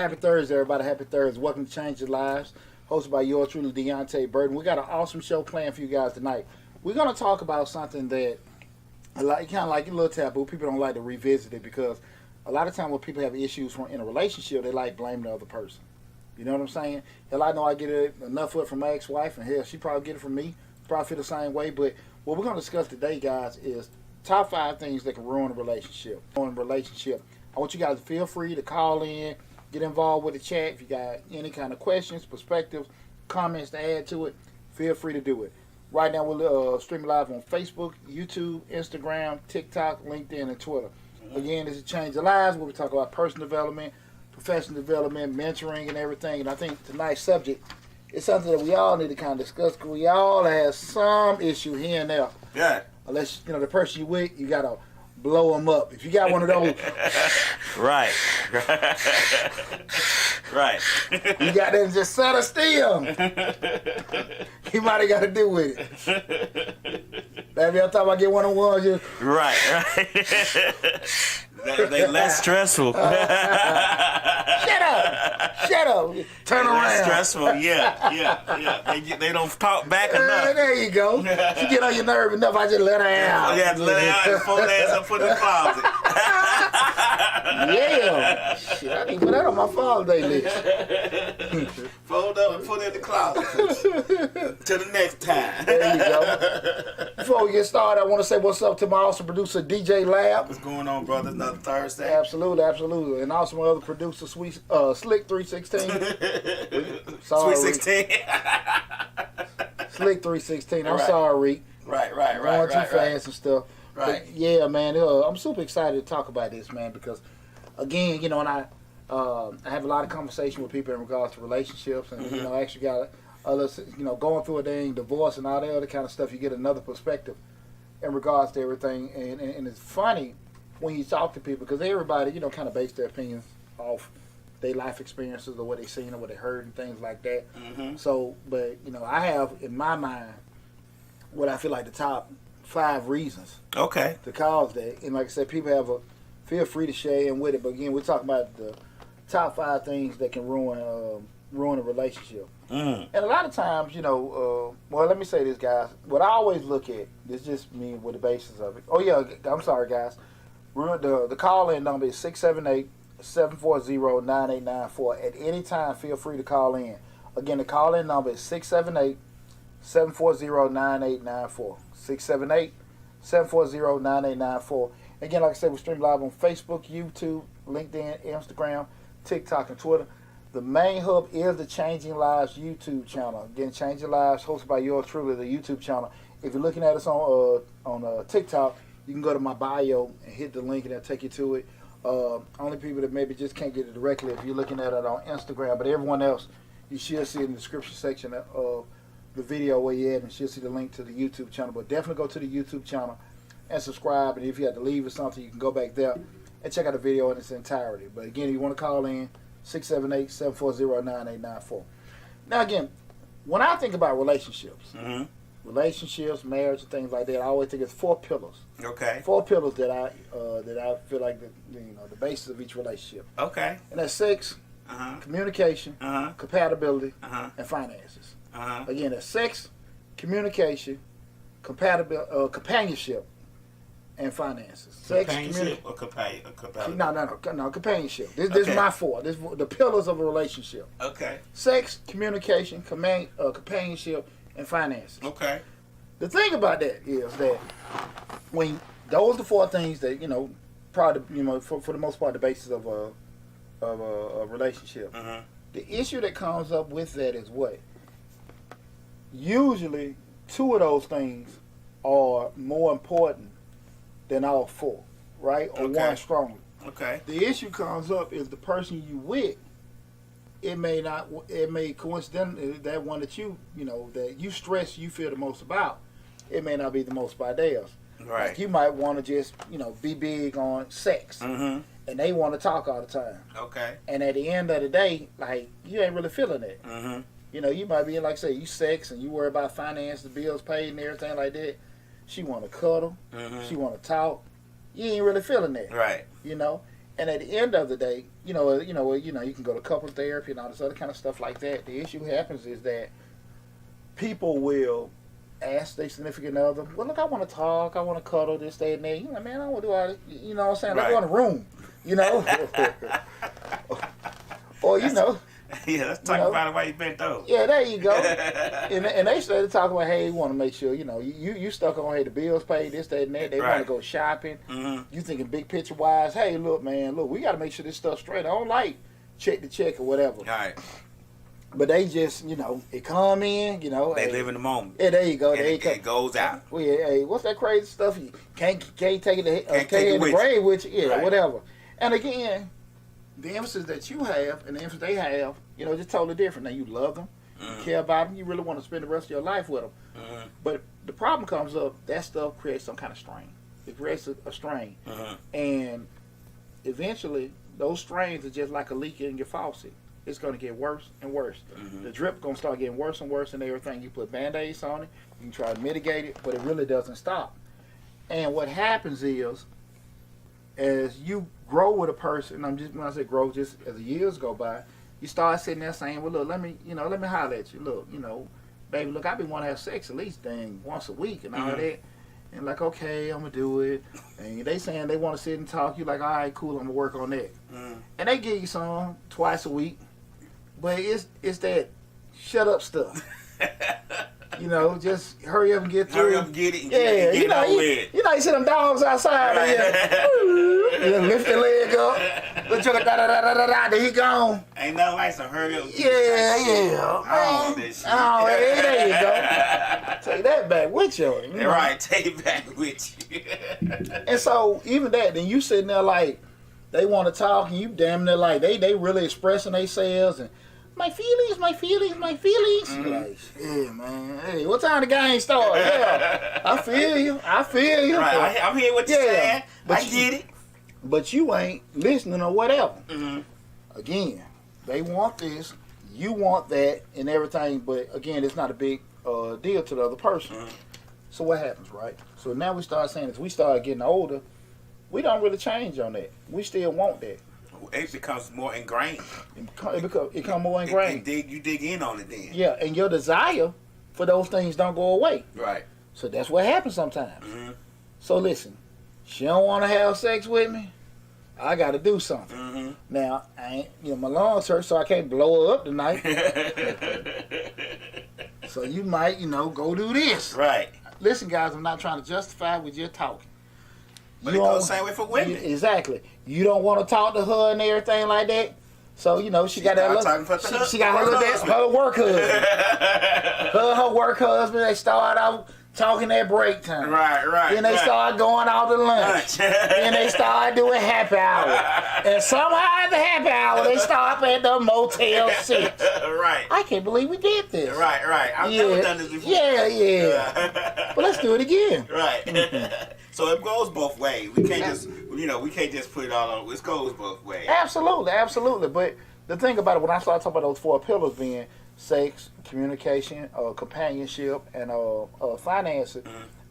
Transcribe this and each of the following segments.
Happy Thursday, everybody. Happy Thursday. Welcome to Change Your Lives. Hosted by yours truly, Deonte Burden. We got an awesome show planned for you guys tonight. We're going to talk about something that, kind of like a little taboo. People don't like to revisit it because a lot of times when people have issues in a relationship, they like blame the other person. You know what I'm saying? Hell, I know I get enough of it from my ex-wife, and hell, she probably get it from me. Probably feel the same way. But what we're going to discuss today, guys, is top 5 things that can ruin a relationship. I want you guys to feel free to call in, get involved with the chat. If you got any kind of questions, perspectives, comments to add to it, feel free to do it. Right now, we're streaming live on Facebook, YouTube, Instagram, TikTok, LinkedIn, and Twitter. Again, this is Change Your Lives, where we talk about personal development, professional development, mentoring, and everything. And I think tonight's subject is something that we all need to kind of discuss because we all have some issue here and there. Yeah. Unless, the person you with, you got to blow them up. If you got one of those. Right. Right. You got them just set of still. You might have got to do with it. Baby, I'm talking about get one of ones. Right. They less stressful. Shut up. Turn around. Less stressful, yeah. They don't talk back enough. There you go. She get on your nerve enough, I just let her out. You have to let her out and fold her ass up, put in the closet. Yeah. Shit, I need to put that on my Father's Day list. Fold up and put it in the closet. Till the next time. There you go. Before we get started, I want to say what's up to my awesome producer, DJ Lab. What's going on, brother? Another Thursday. Absolutely. And also my other producer, Slick 316. Sweet 16. Slick 316. I'm Right. sorry, Reek. Right. Going too fast and stuff. Right. But yeah, man, I'm super excited to talk about this, man, because again, and I have a lot of conversation with people in regards to relationships, and actually got going through a dang divorce and all that other kind of stuff. You get another perspective in regards to everything, and it's funny when you talk to people because everybody kind of base their opinions off their life experiences or what they seen or what they heard and things like that. Mm-hmm. So, but I have in my mind what I feel like the top 5 reasons. Okay. To cause that, and like I said, people feel free to share in with it. But again, we're talking about the top 5 things that can ruin a relationship. Mm. And a lot of times, well, let me say this, guys. What I always look at, this is just me with the basis of it. Oh yeah, I'm sorry, guys. The call-in number is 678-740-9894. At any time, feel free to call in. Again, the call-in number is 678-740-9894. 678-740-9894. Again, like I said, we stream live on Facebook, YouTube, LinkedIn, Instagram, TikTok, and Twitter. The main hub is the Changing Lives YouTube channel. Again, Changing Lives, hosted by yours truly, the YouTube channel. If you're looking at us on TikTok, you can go to my bio and hit the link, and it'll take you to it. Only people that maybe just can't get it directly if you're looking at it on Instagram, but everyone else, you should see it in the description section of the video where you're at, and you'll see the link to the YouTube channel. But definitely go to the YouTube channel and subscribe, and if you have to leave or something, you can go back there and check out the video in its entirety. But again, if you want to call in, 678-740-9894. Now again, when I think about relationships, marriage, and things like that, I always think it's 4 pillars. Okay. 4 pillars that I feel like the basis of each relationship. Okay. And that's sex, communication, compatibility, and finances. Again, that's sex, communication, companionship, and finances. Sex, companionship or compatibility? No, companionship. This is my 4. This the pillars of a relationship. Okay. Sex, communication, companionship, and finances. Okay. The thing about that is that when those are the 4 things that probably for the most part the basis of a relationship. The issue that comes up with that is what? Usually 2 of those things are more important than all 4, right? Or Okay. one stronger. Okay. The issue comes up is the person you with. It may coincidentally that one that that you stress you feel the most about. It may not be the most by theirs. Right. Like you might want to just be big on sex, and they want to talk all the time. Okay. And at the end of the day, like you ain't really feeling it. You might be like say you sex and you worry about finance, the bills paid, and everything like that. She want to cuddle. She want to talk. You ain't really feeling that. Right. And at the end of the day, you can go to couples therapy and all this other kind of stuff like that. The issue happens is that people will ask their significant other, well, look, I want to talk, I want to cuddle, this, that, and that. You know, man, I want to do all this. You know what I'm saying? Let's go in the room, you know? Or, you know. Yeah, let's talk about it while you bent over. Yeah, there you go. and they started talking about, hey, you want to make sure, you stuck on, hey, the bills paid, this, that, and that. They want to go shopping. You thinking big picture wise, hey, look, we got to make sure this stuff's straight. I don't like check to check or whatever. All right. But they just, it come in, They live in the moment. Yeah, there you go. It goes out. Well, yeah, hey, what's that crazy stuff? You can't take it in the grave with you. Yeah, right. Whatever. And again, the emphasis that you have and the emphasis they have, just totally different. Now, you love them, you care about them, you really want to spend the rest of your life with them. But the problem comes up, that stuff creates some kind of strain. It creates a strain. And eventually, those strains are just like a leak in your faucet. It's going to get worse and worse. The drip going to start getting worse and worse and everything. You put Band-Aids on it, you can try to mitigate it, but it really doesn't stop. And what happens is, as you grow with a person, when I say grow, just as the years go by, you start sitting there saying, well, look, let me holler at you. Look, baby, look, I've been wanting to have sex at least once a week and all that. And like, okay, I'm going to do it. And they saying they want to sit and talk. You like, all right, cool, I'm going to work on that. And they give you some twice a week. But it's that shut up stuff. Just hurry up and get through. Hurry up and get it. Get you see them dogs outside. Right. You lift your leg up. Look, there he gone. Ain't nothing like some hurry up. Yeah. There you go. Take that back with you. Right, take it back with you. And so, even that, then you sitting there like, they want to talk, and you damn near like, they really expressing themselves, and my feelings. Like, yeah, man. Hey, what time the game start? Yeah, I feel you. Right, I'm hearing what you're saying. I get it. But you ain't listening or whatever. Again, they want this, you want that, and everything. But again, it's not a big deal to the other person. So what happens, right? So now we start saying, as we start getting older, we don't really change on that. We still want that. It becomes more ingrained. It becomes more ingrained. You dig in on it then. Yeah, and your desire for those things don't go away. Right. So that's what happens sometimes. So listen, she don't want to have sex with me, I got to do something. Now, I ain't, my lungs hurt, so I can't blow her up tonight. So you might, go do this. Right. Listen, guys, I'm not trying to justify, we're just talking. But it goes the same way for women. Exactly. You don't want to talk to her and everything like that. So, she got that little, she got her work husband. her work husband, they start out talking at break time. Right. Then they start going out to lunch. Then they start doing happy hour. And somehow at the happy hour, they stop at the Motel 6. Right. I can't believe we did this. Right. I've never done this before. Yeah. But let's do it again. Right. So it goes both ways. We can't just put it all on. It goes both ways. Absolutely. But the thing about it, when I start talking about those 4 pillars being sex, communication, companionship, and finances,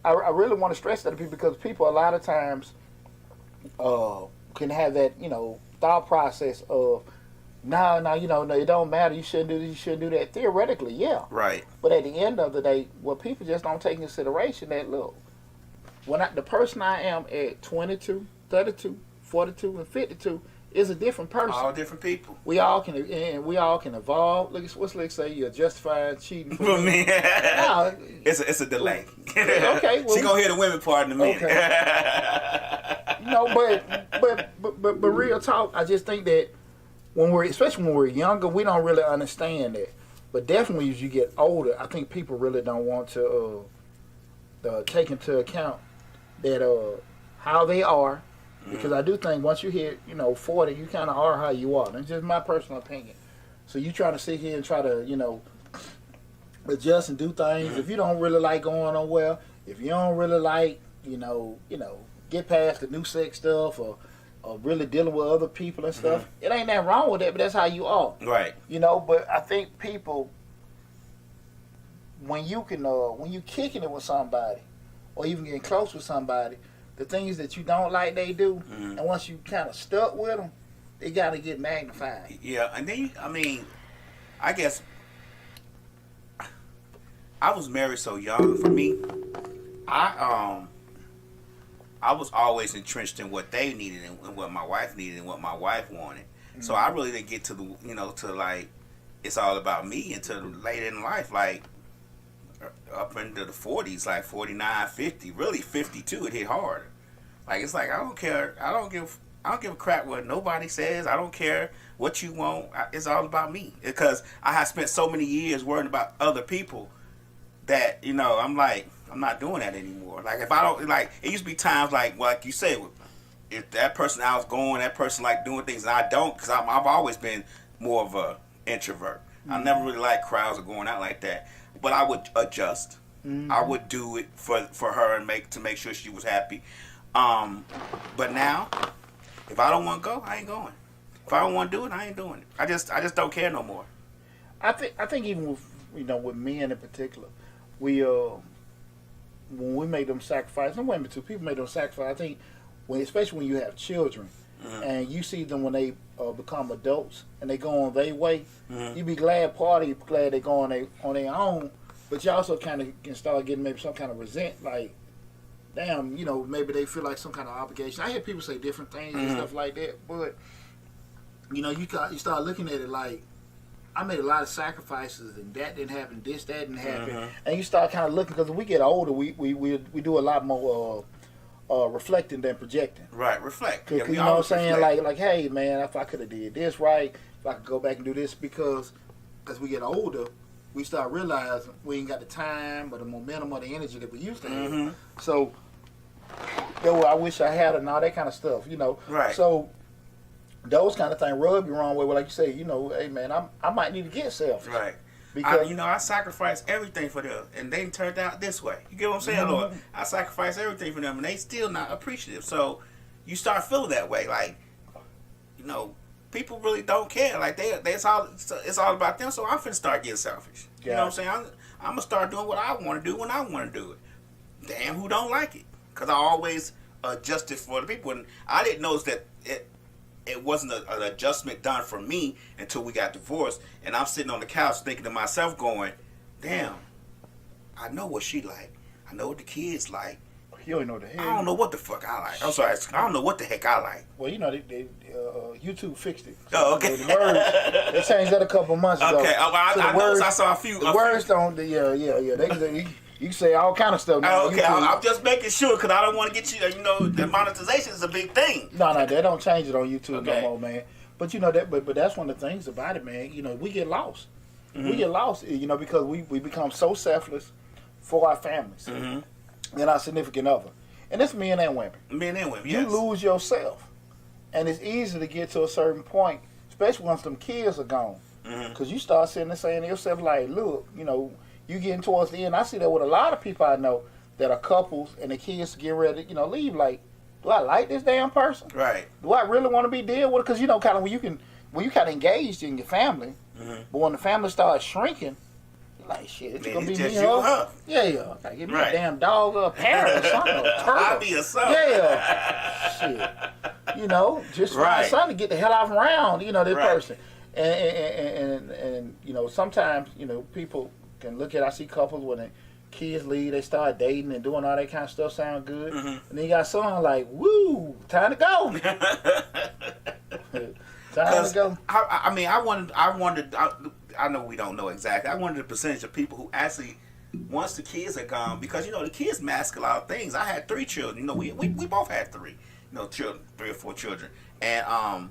I really want to stress that to people, because people a lot of times can have that thought process of no, it don't matter, you shouldn't do this, you shouldn't do that. Theoretically, yeah. Right. But at the end of the day, what people just don't take into consideration that, look, the person I am at 22, 32, 42, and 52 is a different person. All different people. We all can evolve. Look, what's Lick say? You're justified cheating for me. No, it's a delay. Okay, well, she gonna hear the women part in a minute. Okay. But real talk, I just think that especially when we're younger, we don't really understand that. But definitely as you get older, I think people really don't want to take into account that how they are. Because I do think once you hit, 40, you kind of are how you are. That's just my personal opinion. So you try to sit here and try to, adjust and do things. If you don't really like going on well, if you don't really like, get past the new sex stuff or really dealing with other people and stuff, it ain't nothing wrong with that, but that's how you are. Right. But I think people, when you kicking it with somebody or even getting close with somebody, the things that you don't like they do, and once you kind of stuck with them, they got to get magnified. Yeah, and then I guess I was married so young. For me, I was always entrenched in what they needed and what my wife needed and what my wife wanted. So I really didn't get to to like it's all about me until later in life, like up into the 40s, like 49, 50, really 52. It hit hard. Like it's like I don't care. I don't give a crap what nobody says. I don't care what you want. It's all about me because I have spent so many years worrying about other people that I'm like I'm not doing that anymore. Like if I don't like, it used to be times like you said, if that person I was going, that person like doing things and I don't, because I've always been more of a introvert. I never really liked crowds or going out like that. But I would adjust. I would do it for her and make sure she was happy. But now, if I don't want to go, I ain't going. If I don't want to do it, I ain't doing it. I just don't care no more. I think even with with men in particular, we when we make them sacrifices, and women too, people make them sacrifices. I think especially when you have children and you see them when they become adults and they go on their way, you be glad they go on their own, but you also kind of can start getting maybe some kind of resent, like, damn, maybe they feel like some kind of obligation. I hear people say different things and stuff like that, but you start looking at it like, I made a lot of sacrifices and that didn't happen, that didn't happen, and you start kind of looking, because when we get older, we do a lot more reflecting than projecting. Right, reflect. Yeah, you know what I'm saying? Like, hey, man, if I could have did this right, if I could go back and do this, because as we get older, we start realizing we ain't got the time or the momentum or the energy that we used to have. So, I wish I had and all that kind of stuff, Right. So, those kind of things rub you wrong way. Well, like you say, hey, man, I might need to get selfish. Right. Because I sacrificed everything for them, and they turned out this way. You get what I'm saying, Lord? I sacrificed everything for them, and they still not appreciative. So you start feeling that way, like, people really don't care. Like it's all about them. So I'm finna start getting selfish. You know what I'm saying? I'm gonna start doing what I want to do when I want to do it. Damn, who don't like it? Because I always adjusted for the people, and I didn't notice that it wasn't an adjustment done for me until we got divorced. And I'm sitting on the couch thinking to myself, going, damn, I know what she like. I know what the kids like. You don't know the hell. I don't know what the fuck I like. I'm sorry, I don't know what the heck I like. Well, they YouTube fixed it. Oh, okay. The words, they changed that a couple months ago. Okay, I noticed I saw a few. The words don't, yeah. You can say all kind of stuff now. Okay, I'm just making sure because I don't want to get you. The monetization is a big thing. No, they don't change it on YouTube no more, man. But but that's one of the things about it, man. We get lost. We get lost, because we become so selfless for our families and our significant other, and it's men and women. Men and women, yes. You lose yourself, and it's easy to get to a certain point, especially once them kids are gone, because you start sitting there saying to yourself, like, look, you getting towards the end. I see that with a lot of people I know that are couples and the kids get ready to, leave. Like, do I like this damn person? Right. Do I really want to be dealing with it? Because, kind of when you kind of engaged in your family, but when the family starts shrinking, you're like, shit, it's going to be me and her. Yeah. Gotta give me a damn dog or a parrot or something, or a turtle. I'll be a son. Yeah. Shit. Just my son to get the hell off around, this person. And sometimes, people can look at, I see couples when the kids leave, they start dating and doing all that kind of stuff, sound good. And then you got someone like, woo, time to go. Time to go. I know we don't know exactly. I wanted the percentage of people who actually, once the kids are gone, because, the kids mask a lot of things. I had 3 children. We both had 3, children, 3 or 4 children. And,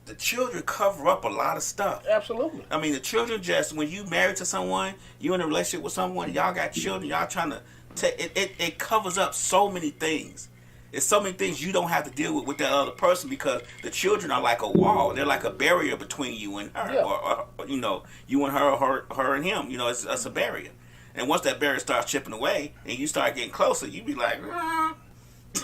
the children cover up a lot of stuff. Absolutely. I mean, the children just, when you married to someone, you in a relationship with someone, y'all got children, y'all trying to take it covers up so many things. It's so many things you don't have to deal with that other person, because the children are like a wall. They're like a barrier between you and her, or you and her, or her and him. It's a barrier. And once that barrier starts chipping away and you start getting closer, you be like, like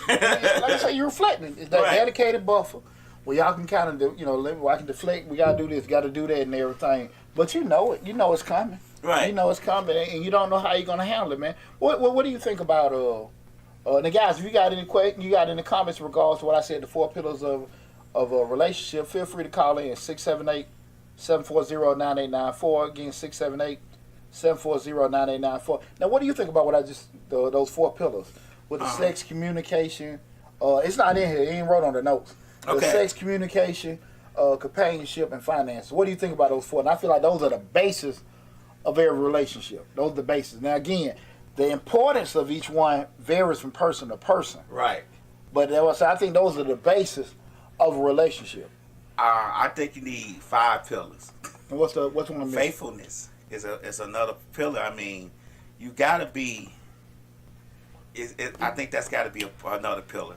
I say, you're reflecting. It's that dedicated buffer. Well, y'all can kind of, I can deflect. We gotta do this, gotta do that, and everything. But you know it. You know it's coming. Right. You know it's coming, and you don't know how you're gonna handle it, man. What do you think about Now, guys, if you got any questions, you got any comments in regards to what I said, the 4 pillars of a relationship, feel free to call in 678-740-9894. Again, 678-740-9894. Now, what do you think about what I just those 4 pillars with the sex, communication? It's not in here. It ain't wrote on the notes. The sex, communication, companionship, and finances. What do you think about those 4? And I feel like those are the basis of every relationship. Those are the basis. Now, again, the importance of each one varies from person to person. Right. But I think those are the basis of a relationship. I think you need 5 pillars. And what's one? Faithfulness is another pillar. I mean, you gotta be. I think that's got to be another pillar.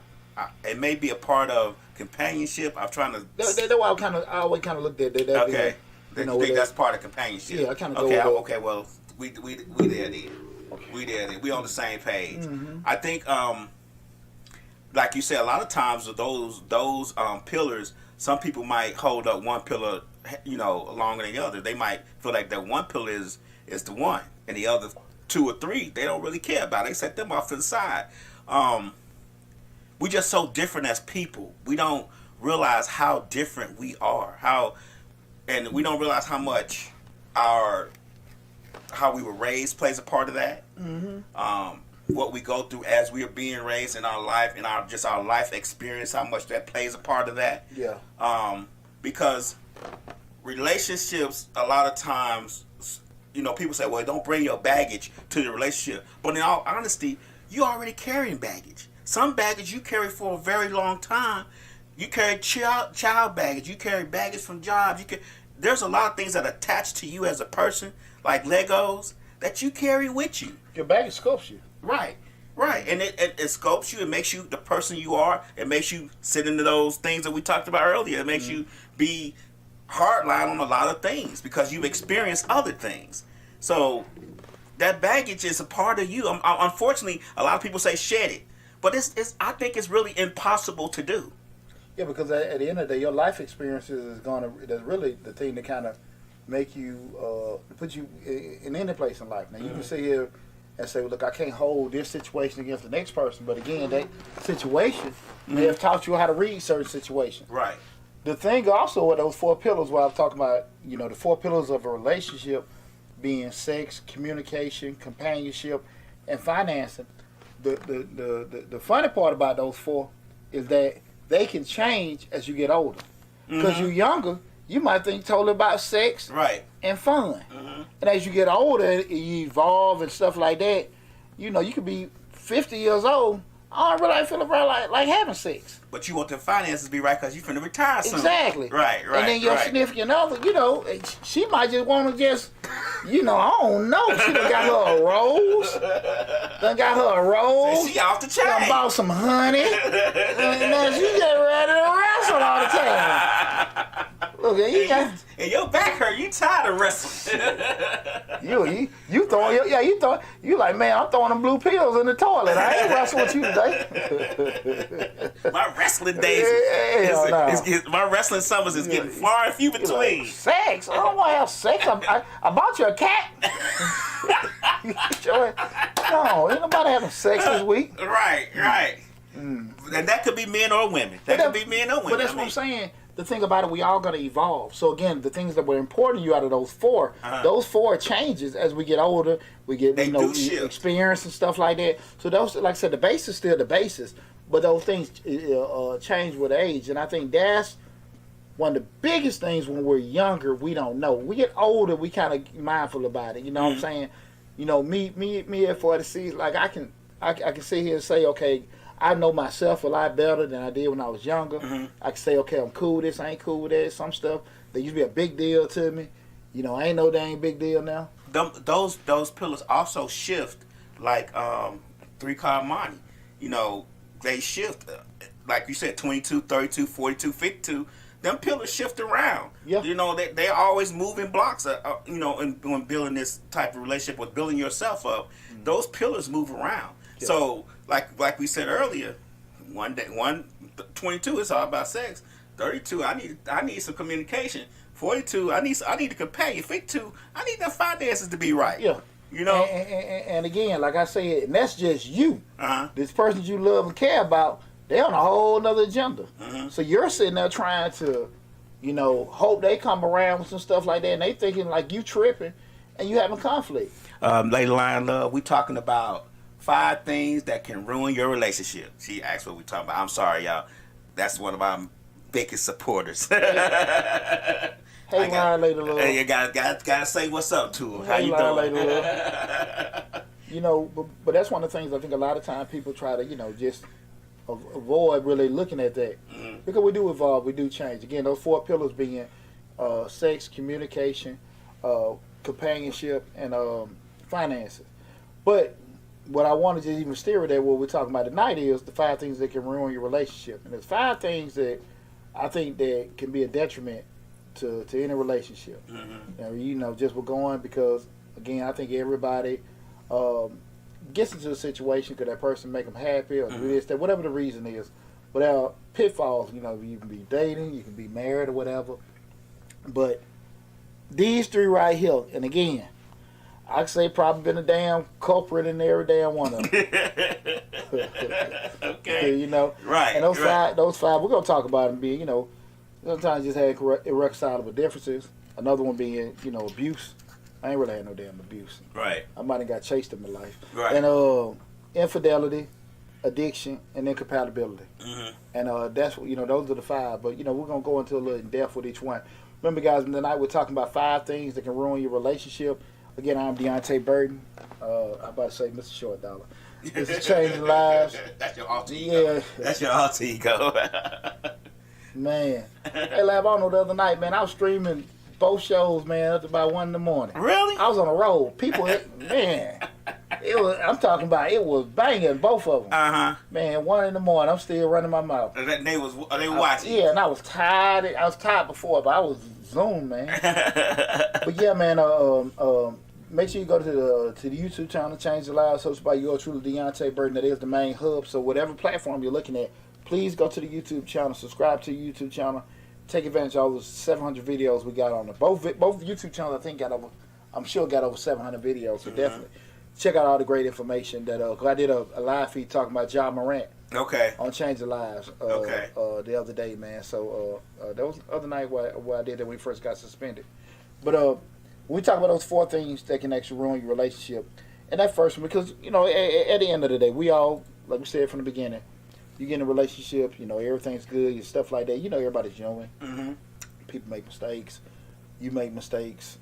It may be a part of companionship. I'm trying to. That's why I always kind of looked at that. Okay. You think that's part of companionship? Yeah, I kind of go. Okay. Well, we there then. Okay. We there then. We on the same page. Mm-hmm. I think, like you said, a lot of times those pillars, some people might hold up one pillar, longer than the other. They might feel like that one pillar is the one, and the other 2 or 3 they don't really care about. They set them off to the side. We just so different as people. We don't realize how different we are. And we don't realize how much how we were raised plays a part of that. Mm-hmm. What we go through as we are being raised in our life, and our life experience, how much that plays a part of that. Yeah. Because relationships, a lot of times, people say, well, don't bring your baggage to the relationship. But in all honesty, you already carrying baggage. Some baggage you carry for a very long time. You carry child baggage. You carry baggage from jobs. There's a lot of things that attach to you as a person, like Legos, that you carry with you. Your baggage sculpts you. Right. And it sculpts you. It makes you the person you are. It makes you sit into those things that we talked about earlier. It makes you be hardline on a lot of things because you've experienced other things. So that baggage is a part of you. Unfortunately, a lot of people say shed it, but I think it's really impossible to do. Yeah, because at the end of the day, your life experiences that's really the thing that kind of make you put you in any place in life. Now you can sit here and say, well, look, I can't hold this situation against the next person, but again, that situation may have taught you how to read certain situations. Right. The thing also with those 4 pillars, what I'm talking about, the 4 pillars of a relationship being sex, communication, companionship, and financing. The funny part about those 4 is that they can change as you get older. Because you're younger, you might think totally about sex and fun. Mm-hmm. And as you get older, you evolve and stuff like that. You could be 50 years old. I don't really feel about like having sex. But you want the finances to be right because you're finna retire soon. Exactly. Right. And then your significant other, she might just want to just, I don't know. She done got her a rose. She off the chain. Done bought some honey. And then she just ready to wrestle all the time. Look, and your back hurt. You tired of wrestling. you like, man, I'm throwing them blue pills in the toilet. I ain't wrestling with you today. My wrestling days, my wrestling summers is getting far and few between. Like, sex? I don't want to have sex. I bought you a cat. No, ain't nobody having sex this week. Right. And that could be men or women. But that's what I'm saying. The thing about it, we all got to evolve. So again, the things that were important to you out of those 4, those 4 changes as we get older. We get experience and stuff like that. So those, like I said, the base is still the basis, but those things change with age. And I think that's one of the biggest things when we're younger. We don't know. We get older, we kind of mindful about it. You know what I'm saying? Me at 46, like I can sit here and say, okay, I know myself a lot better than I did when I was younger. Mm-hmm. I can say, okay, I'm cool with this, I ain't cool with that. Some stuff that used to be a big deal to me, I ain't know they ain't big deal now. Those pillars also shift like 3-card money. They shift. Like you said, 22, 32, 42, 52. Them pillars shift around. Yeah. They're always moving blocks, when building this type of relationship, with building yourself up. Mm-hmm. Those pillars move around. Yeah. So, like we said earlier, 22 is all about sex. 32, I need some communication. 42, I need a companion. 52, I need the finances to be right. Yeah. You know? And again, like I said, and that's just you. Uh-huh. This person you love and care about, they're on a whole nother agenda. Mm-hmm. So you're sitting there trying to, hope they come around with some stuff like that, and they thinking like you tripping, and you having conflict. Lady Lion Love, we talking about 5 things that can ruin your relationship. She asked what we talking about. I'm sorry, y'all. That's one of our biggest supporters. Hey, Lion Lady Love. Hey, you gotta say what's up to her. How Hey, you Lion doing? Lady Love. But that's one of the things I think a lot of times people try to, just avoid really looking at that. Mm-hmm. Because we do evolve, we do change. Again, those 4 pillars being sex, communication, companionship, and finances. But what I want to just even steer with that, what we're talking about tonight, is the 5 things that can ruin your relationship. And there's 5 things that I think that can be a detriment to any relationship. Mm-hmm. Just we're going because, again, I think everybody gets into a situation because that person make them happy or do this, that, whatever the reason is. But there are pitfalls. You can be dating, you can be married or whatever. But these 3 right here, and again, I'd say probably been a damn culprit in every damn one of them. Okay. Right. And those five, we're gonna talk about them being, sometimes just had irreconcilable differences. Another one being, abuse. I ain't really had no damn abuse. Right. I might have got chased in my life. Right. And infidelity, addiction, and incompatibility. Mm-hmm. And that's those are the 5. But we're gonna go into a little in depth with each one. Remember, guys, tonight we're talking about 5 things that can ruin your relationship. Again, I'm Deonte Burden. I'm about to say Mr. Short Dollar. This is Changing Lives. That's your alter ego. Yeah. That's your alter ego. Man. Hey, Lab, I don't know, the other night, man, I was streaming both shows, man, up to about 1 in the morning. Really? I was on the road. People, man, I'm talking about, it was banging, both of them. Uh-huh. Man, 1 in the morning, I'm still running my mouth. They were watching. Yeah, and I was tired. I was tired before, but I was zoomed, man. But yeah, man, make sure you go to the YouTube channel, Change the Lives, hosted by yours truly, Deonte Burden. That is the main hub. So whatever platform you're looking at, please go to the YouTube channel, subscribe to the YouTube channel, take advantage of all those 700 videos we got on there. Both YouTube channels, I think, I'm sure got over 700 videos. So definitely check out all the great information that. Cause I did a live feed talking about Ja Morant. Okay. On Change the Lives. The other day, man. So that was the other night where I did that when we first got suspended. But we talk about those 4 things that can actually ruin your relationship. And that first one, because, at the end of the day, we all, like we said from the beginning, you get in a relationship, everything's good, your stuff like that. Everybody's human. Mm-hmm. People make mistakes. You make mistakes.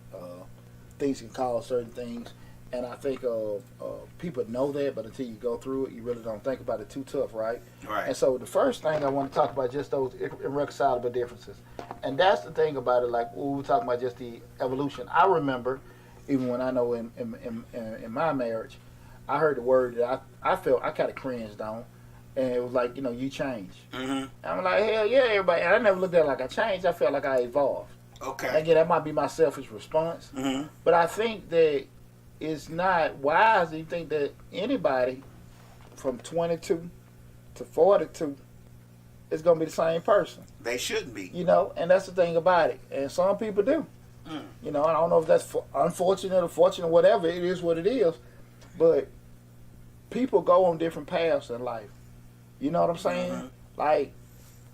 Things can cause certain things. And I think people know that, but until you go through it, you really don't think about it too tough, right? Right. And so the first thing I want to talk about just those irreconcilable differences. And that's the thing about it, like we were talking about just the evolution. I remember, even when I know in my marriage, I heard the word that I felt I kind of cringed on. And it was like, you change. Mm-hmm. I'm like, hell yeah, everybody. And I never looked at it like I changed. I felt like I evolved. Okay. Again, that might be my selfish response. Mm-hmm. But I think that it's not wise to think that anybody from 22 to 42 is going to be the same person. They shouldn't be. And that's the thing about it. And some people do. I don't know if that's unfortunate or fortunate or whatever. It is what it is. But people go on different paths in life. You know what I'm saying? Mm-hmm. Like,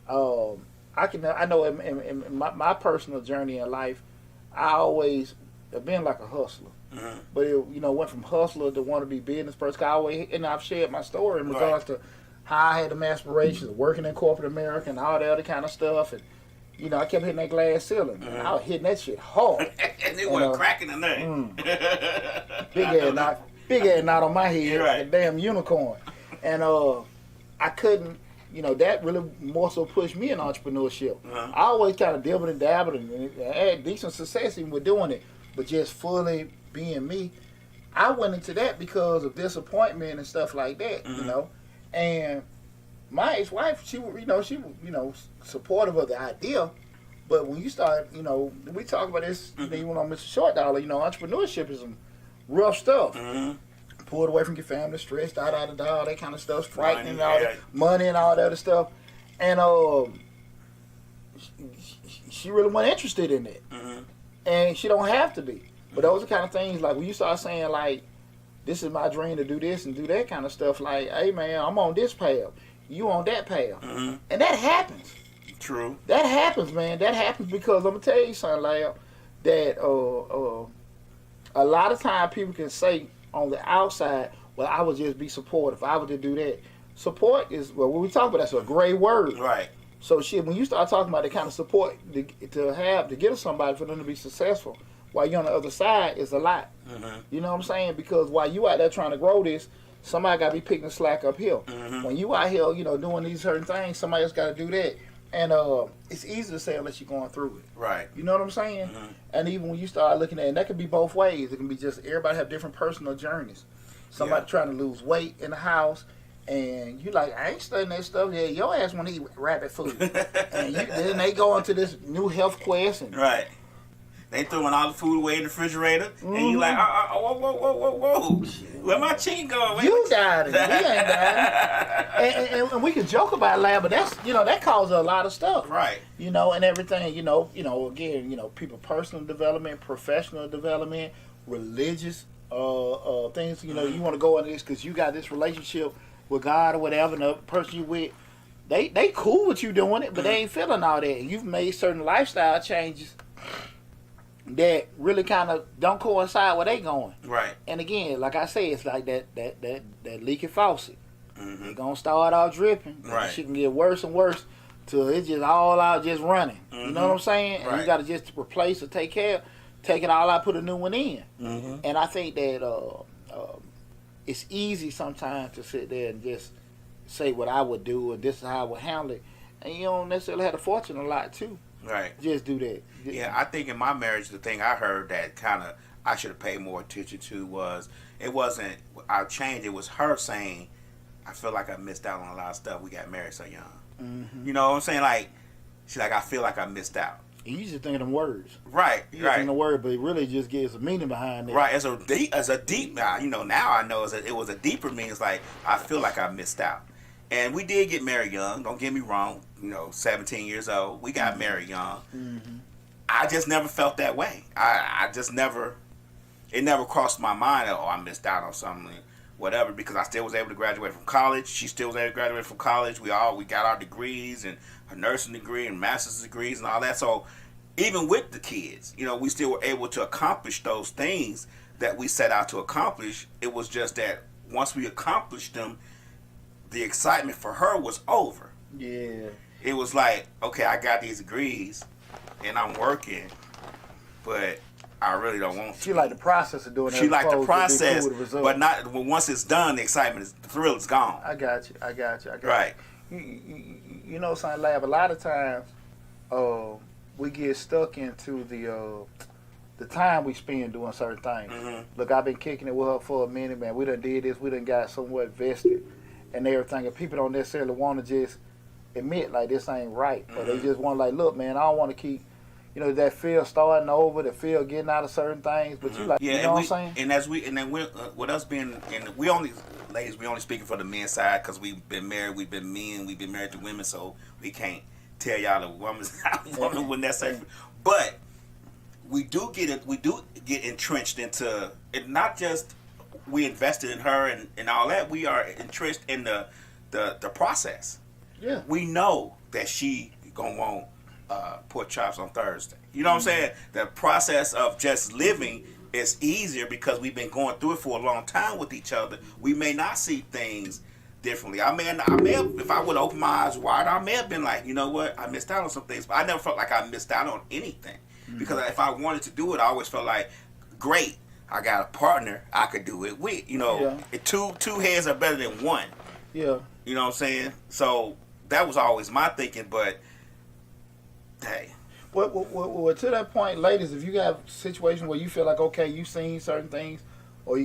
I know in my personal journey in life, I always have been like a hustler. Mm-hmm. But it, went from hustler to want to be business person. I've shared my story in regards to how I had them aspirations of working in corporate America and all that other kind of stuff. And I kept hitting that glass ceiling. Mm-hmm. And I was hitting that shit hard. And it wasn't cracking a nut. Big ass knot on my head, right. Like a damn unicorn. And I couldn't. That really more so pushed me in entrepreneurship. Uh-huh. I always kind of dabbled and dabbled and had decent success even with doing it, but just fully being me, I went into that because of disappointment and stuff like that, mm-hmm. And my ex-wife, she was supportive of the idea, but when you start, we talk about this, mm-hmm. Even on Mr. Short Dollar, entrepreneurship is some rough stuff. Mm-hmm. Pulled away from your family, stressed, all that kind of stuff, frightening, all that money and all that other stuff, and she really wasn't interested in it, mm-hmm. And she don't have to be. But those are kind of things like when you start saying like, this is my dream to do this and do that kind of stuff. Like, hey man, I'm on this path, you on that path, and that happens. True. That happens, man. That happens because I'm gonna tell you something, Lab, that a lot of time people can say on the outside, well, I would just be supportive. I would just do that. Support is, well, when we talk about, that's a great word. Right. So shit, when you start talking about the kind of support to get somebody for them to be successful, while you're on the other side, is a lot. You know what I'm saying? Because while you out there trying to grow this, somebody got to be picking the slack up here. When you out here, doing these certain things, somebody else got to do that. And it's easy to say unless you're going through it. Right. You know what I'm saying? And even when you start looking at it, and that can be both ways. It can be just everybody have different personal journeys. Somebody trying to lose weight in the house, and you like, I ain't studying that stuff. Yeah, your ass want to eat rabbit food. And then they go into this new health quest. And, right. They throwing all the food away in the refrigerator, and you like, whoa. Where my chicken going? You died it. We ain't died. And we can joke about it, Lab, but that's, that causes a lot of stuff. Right. And everything, again, people personal development, professional development, religious things, you want to go into this because you got this relationship with God or whatever, and the person you with, they cool with you doing it, but they ain't feeling all that. And you've made certain lifestyle changes that really kind of don't coincide where they going. Right. And again, like I say, it's like that leaky faucet. It's gonna start out dripping. Right. Shit can get worse and worse till it's just all out just running. You know what I'm saying? Right. And you gotta just replace or take it all out, put a new one in. And I think that it's easy sometimes to sit there and just say what I would do and this is how I would handle it. And you don't necessarily have to fortune a lot too. Right. Just do that. Yeah, I think in my marriage, the thing I heard that kind of I should have paid more attention to was, it wasn't our change. It was her saying, I feel like I missed out on a lot of stuff. We got married so young. You know what I'm saying? Like, she's like, I feel like I missed out. You just think of them words. Right. You just think of the word, but it really just gives a meaning behind it. Right. As a deep, now I know it was a deeper meaning. It's like, I feel like I missed out. And we did get married young. Don't get me wrong. 17 years old. We got married young. I just never felt that way. I just never, it never crossed my mind that, I missed out on something, whatever, because I still was able to graduate from college. She still was able to graduate from college. We got our degrees, and a nursing degree and master's degrees and all that. So even with the kids, we still were able to accomplish those things that we set out to accomplish. It was just that once we accomplished them, the excitement for her was over. Yeah. It was like, okay, I got these degrees and I'm working, but I really don't want to. She like the process of doing it. She like the process, but not once it's done, the thrill is gone. I got you. Right. You know, something, Lab, a lot of times we get stuck into the time we spend doing certain things. Look, I've been kicking it with her for a minute, man. We done did this. We done got somewhat vested and everything. And people don't necessarily want to just admit like this ain't right, but they just want like, look, man, I don't want to keep, that fear starting over, the fear getting out of certain things. But you like, yeah, you know what I'm saying? And then with us being, and we only speaking for the men's side because we've been married, we've been men, we've been married to women, so we can't tell y'all the woman's woman when that's safe. But we do get entrenched into it. Not just we invested in her and all that. We are entrenched in the process. Yeah. We know that she gonna want pork chops on Thursday. You know what I'm saying? The process of just living is easier because we've been going through it for a long time with each other. We may not see things differently. I may have, if I would open my eyes wide, I may have been like, you know what, I missed out on some things, but I never felt like I missed out on anything. Because if I wanted to do it, I always felt like, great, I got a partner I could do it with. Two heads are better than one. Yeah. You know what I'm saying? So that was always my thinking, but hey. Well, to that point, ladies, if you got a situation where you feel like, okay, you've seen certain things, or where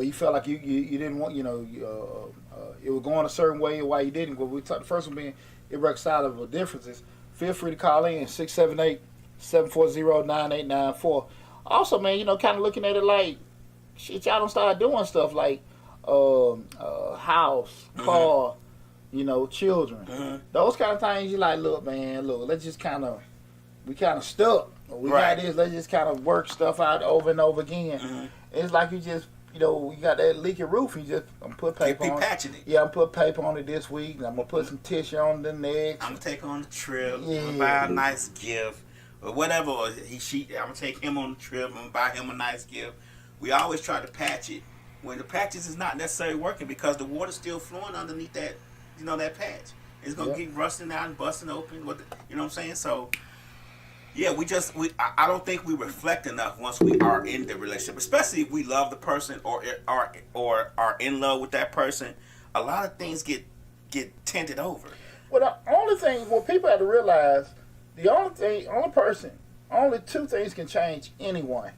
you felt like you didn't want, it was going a certain way, or why you didn't. Well, the first one being irreconcilable differences. Feel free to call in 678-740-9894. Also, man, kind of looking at it like, shit, y'all don't start doing stuff like house, car, children. Those kind of things. You like, look, man, let's just we kind of stuck. We got this. Let's just kind of work stuff out over and over again. Mm-hmm. It's like you just, you got that leaky roof. You just, I'm put paper on it. patching it. Yeah, I'm put paper on it this week. And I'm gonna put some tissue on the next. I'm gonna take on the trip. Yeah. I'm gonna buy a nice gift or whatever. Or I'm gonna take him on the trip. I'm gonna buy him a nice gift. We always try to patch it when the patches is not necessarily working because the water's still flowing underneath that, that patch. It's gonna keep rusting out and busting open. You know what I'm saying? So. Yeah, I don't think we reflect enough once we are in the relationship, especially if we love the person or are in love with that person. A lot of things get tinted over. Well, the only thing, people have to realize, only two things can change anyone,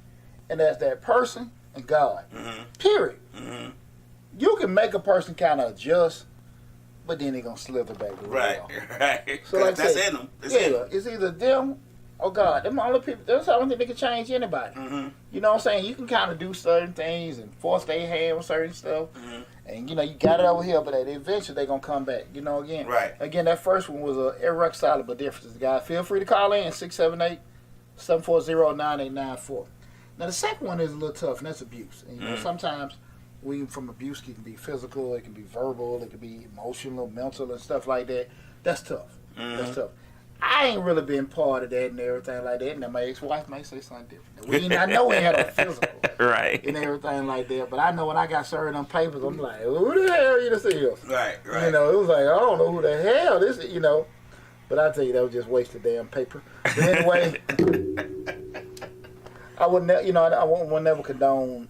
and that's that person and God. Mm-hmm. Period. Mm-hmm. You can make a person kind of adjust, but then they're gonna slither back around. Right. So like that's in them. It's either them. Oh God, them only people. That's the only thing that can change anybody. Mm-hmm. You know what I'm saying? You can kind of do certain things and force their hand on certain stuff, Mm-hmm. and you got it over here, but eventually they're gonna come back. Again. Right. Again, that first one was a irreconcilable differences. Guys, feel free to call in 678-740-9894. Now the second one is a little tough, and that's abuse. And sometimes from abuse it can be physical, it can be verbal, it can be emotional, mental, and stuff like that. That's tough. Mm-hmm. That's tough. I ain't really been part of that and everything like that. And my ex-wife might say something different. I know we had a physical, right, and everything like that. But I know when I got served on papers, I'm like, who the hell you to see us? Right. It was like, I don't know who the hell this is. But I tell you, that was just wasted damn paper. But anyway, I would never condone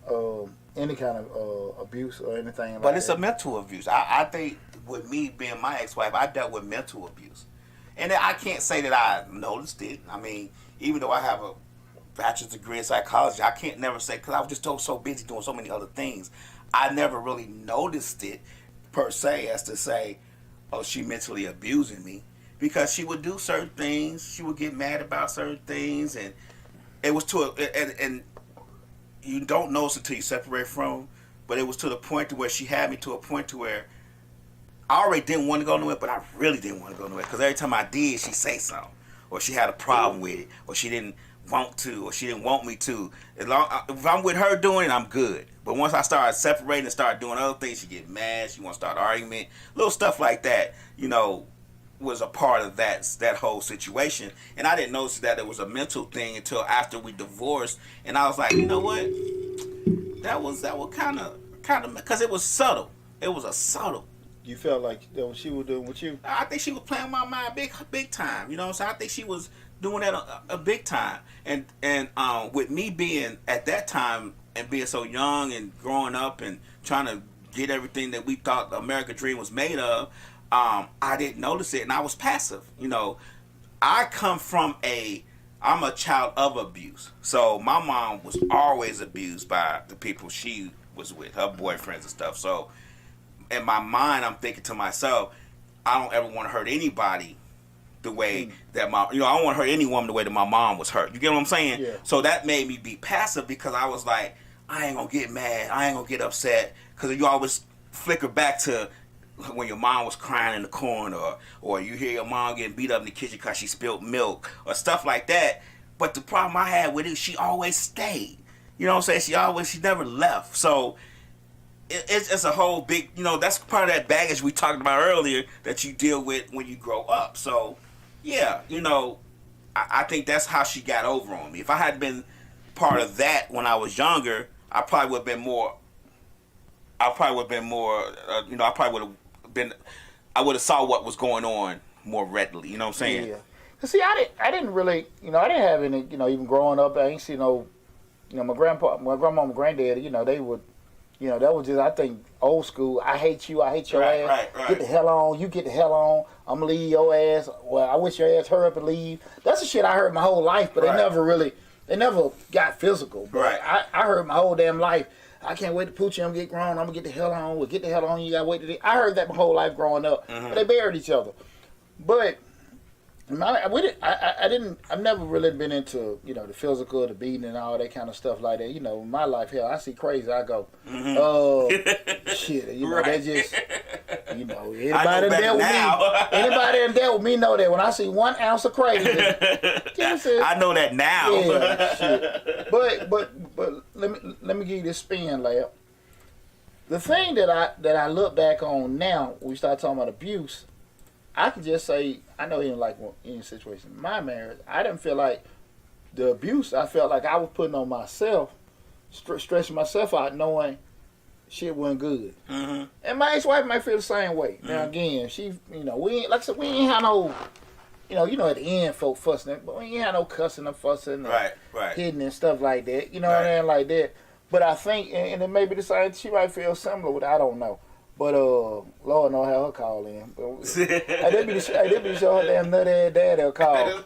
any kind of abuse or anything. But it's a mental abuse. I think with me being my ex-wife, I dealt with mental abuse. And I can't say that I noticed it. I mean, even though I have a bachelor's degree in psychology, I can't never say, because I was just so busy doing so many other things, I never really noticed it per se as to say, oh, she mentally abusing me. Because she would do certain things, she would get mad about certain things, and it was and you don't notice until you separate from, but it was to the point to where she had me to a point to where I already didn't want to go nowhere, but I really didn't want to go nowhere because every time I did, she'd say something, or she had a problem with it, or she didn't want to, or she didn't want me to. If I'm with her doing it, I'm good. But once I started separating and started doing other things, she get mad, she want to start argument, little stuff like that, was a part of that whole situation. And I didn't notice that it was a mental thing until after we divorced, and I was like, you know what? That was kind of because it was subtle. It was a subtle. You felt like what she was doing with you? I think she was playing my mind big time. You know what I'm saying? I think she was doing that a big time. And with me being at that time and being so young and growing up and trying to get everything that we thought the American dream was made of, I didn't notice it and I was passive. I'm a child of abuse. So my mom was always abused by the people she was with, her boyfriends and stuff. So in my mind, I'm thinking to myself, I don't ever want to hurt anybody the way that I don't want to hurt any woman the way that my mom was hurt. You get what I'm saying? Yeah. So that made me be passive because I was like, I ain't going to get mad. I ain't going to get upset. Because you always flicker back to when your mom was crying in the corner or you hear your mom getting beat up in the kitchen because she spilled milk or stuff like that. But the problem I had with it, she always stayed. You know what I'm saying? She never left. So it's a whole big, that's part of that baggage we talked about earlier that you deal with when you grow up. So, yeah, I think that's how she got over on me. If I had been part of that when I was younger, I probably would have been more, I would have saw what was going on more readily. You know what I'm saying? Yeah. See, I didn't really, I didn't have any, even growing up, I ain't see my grandpa, my grandma, my granddad, they would, that was just, I think, old school. I hate you. I hate your ass. Right. Get the hell on. You get the hell on. I'm going to leave your ass. Well, I wish your ass hurry up and leave. That's the shit I heard my whole life, but they never got physical. But right. I heard my whole damn life, I can't wait to pooch you. I'm going to get grown. I'm going to get the hell on. Well, get the hell on. You got to wait. I heard that my whole life growing up. Mm-hmm. But they buried each other. But I've never really been into, the physical, the beating and all that kind of stuff like that. In my life, hell, I see crazy, I go, oh, shit, right. that just, You know, I know better now. Anybody that dealt with me know that when I see 1 ounce of crazy, I know that now. Yeah, shit. But let me give you this spin, Lab. The thing that I look back on now, when we start talking about abuse, I can just say, I know even like in situation in my marriage, I didn't feel like the abuse. I felt like I was putting on myself, stressing myself out, knowing shit wasn't good. Mm-hmm. And my ex-wife might feel the same way. Mm-hmm. Now again, she, you know, we ain't, like I said, we ain't had no, you know, at the end, folk fussing, but we ain't had no cussing or fussing, right, hitting and stuff like that. You know what I mean, like that. But I think, and it may be the same. She might feel similar with. I don't know. But Lord know how her call in. They be sure her damn nut ass dad'll call.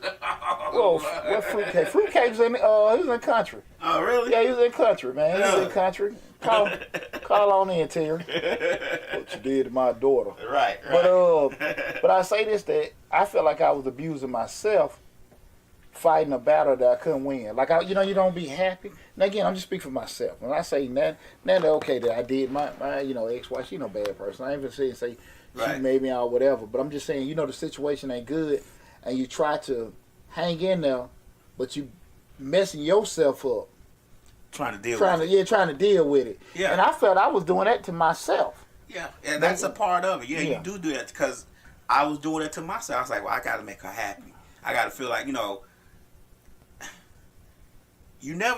Whoa, what Fruitcake? Fruitcake's in he was in country. Oh really? Yeah, he was in country, man. He was in country. Call on in, Terry. What you did to my daughter. Right. But I say this, that I felt like I was abusing myself, fighting a battle that I couldn't win. Like you don't be happy. Now again, I'm just speaking for myself. When I say that okay that I did my ex-wife, she no bad person. I ain't even say she made me out whatever. But I'm just saying, the situation ain't good, and you try to hang in there, but you messing yourself up. Trying to deal with it. Yeah. And I felt I was doing that to myself. Yeah, and that's a part of it. Yeah, you do that because I was doing it to myself. I was like, well, I got to make her happy. I got to feel like,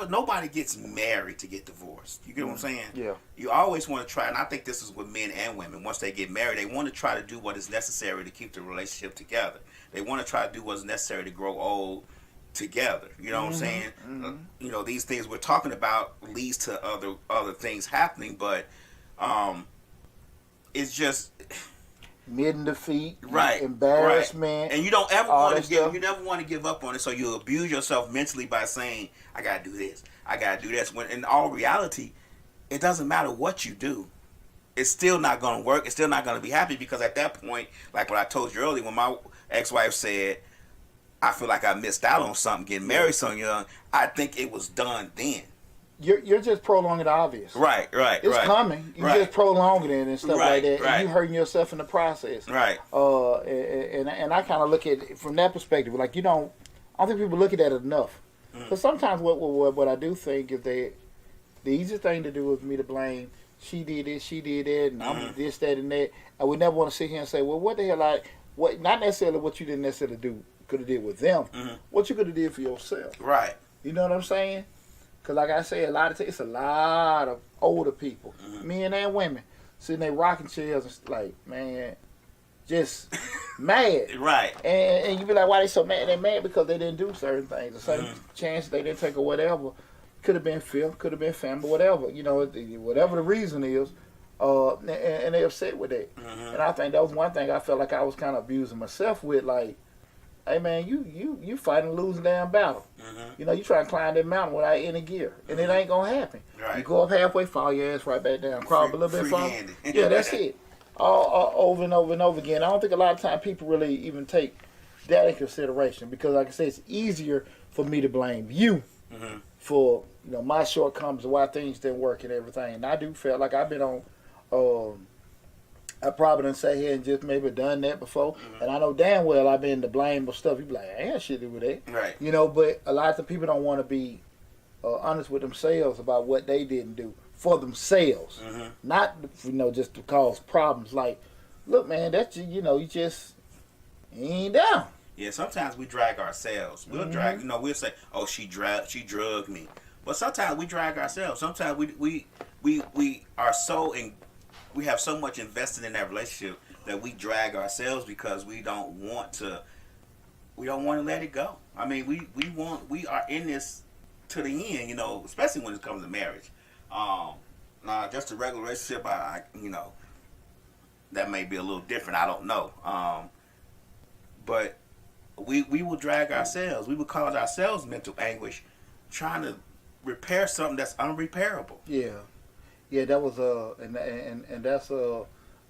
nobody gets married to get divorced. You get what I'm saying? Yeah. You always want to try, and I think this is with men and women. Once they get married, they want to try to do what is necessary to keep the relationship together. They want to try to do what's necessary to grow old together. You know what I'm saying? Mm-hmm. These things we're talking about leads to other things happening, but it's just mid defeat, right? Embarrassment, and you don't ever want to give. You never want to give up on it, so you abuse yourself mentally by saying, "I gotta do this, I gotta do this." When in all reality, it doesn't matter what you do. It's still not gonna work. It's still not gonna be happy because at that point, like what I told you earlier, when my ex-wife said, I feel like I missed out on something getting married so young. I think it was done then. You're just prolonging the obvious. Right. It's coming. You're just prolonging it and stuff like that. And you hurting yourself in the process. Right. And I kind of look at it from that perspective. Like, I don't think people look at that enough. Because sometimes what I do think is that the easiest thing to do is me to blame. She did this, she did that, and I'm this, that, and that. I would never want to sit here and say, well, what the hell, what? Not necessarily what you didn't necessarily do. Could have did with them, what you could have did for yourself. Right. You know what I'm saying? Because like I said, it's a lot of older people, men and women, sitting there rocking chairs and like, man, just mad. Right. And you be like, why they so mad? They mad because they didn't do certain things. A certain chance they didn't take or whatever. Could have been filth, could have been family, whatever. Whatever the reason is. And they upset with that. And I think that was one thing I felt like I was kind of abusing myself with, like, hey man, you fighting a losing damn battle. You try to climb that mountain without any gear, and it ain't gonna happen. Right. You go up halfway, fall your ass right back down, crawl up a little bit farther. Yeah, that's it. All over and over and over again. I don't think a lot of times people really even take that in consideration because, like I said, it's easier for me to blame you for my shortcomings and why things didn't work and everything. And I do feel like I've been on. I probably done sat here and just maybe done that before. And I know damn well I've been to blame of stuff. You be like, I ain't shit to do with that. Right. But a lot of people don't want to be honest with themselves about what they didn't do for themselves. Not, just to cause problems. Like, look, man, that's, you just ain't down. Yeah, sometimes we drag ourselves. We'll drag, we'll say, oh, she drugged me. But sometimes we drag ourselves. Sometimes we are so we have so much invested in that relationship that we drag ourselves because we don't want to let it go. I mean, we are in this to the end, especially when it comes to marriage. Now just a regular relationship, I that may be a little different. I don't know. But we will drag ourselves. We will cause ourselves mental anguish trying to repair something that's unrepairable. Yeah, that was and that's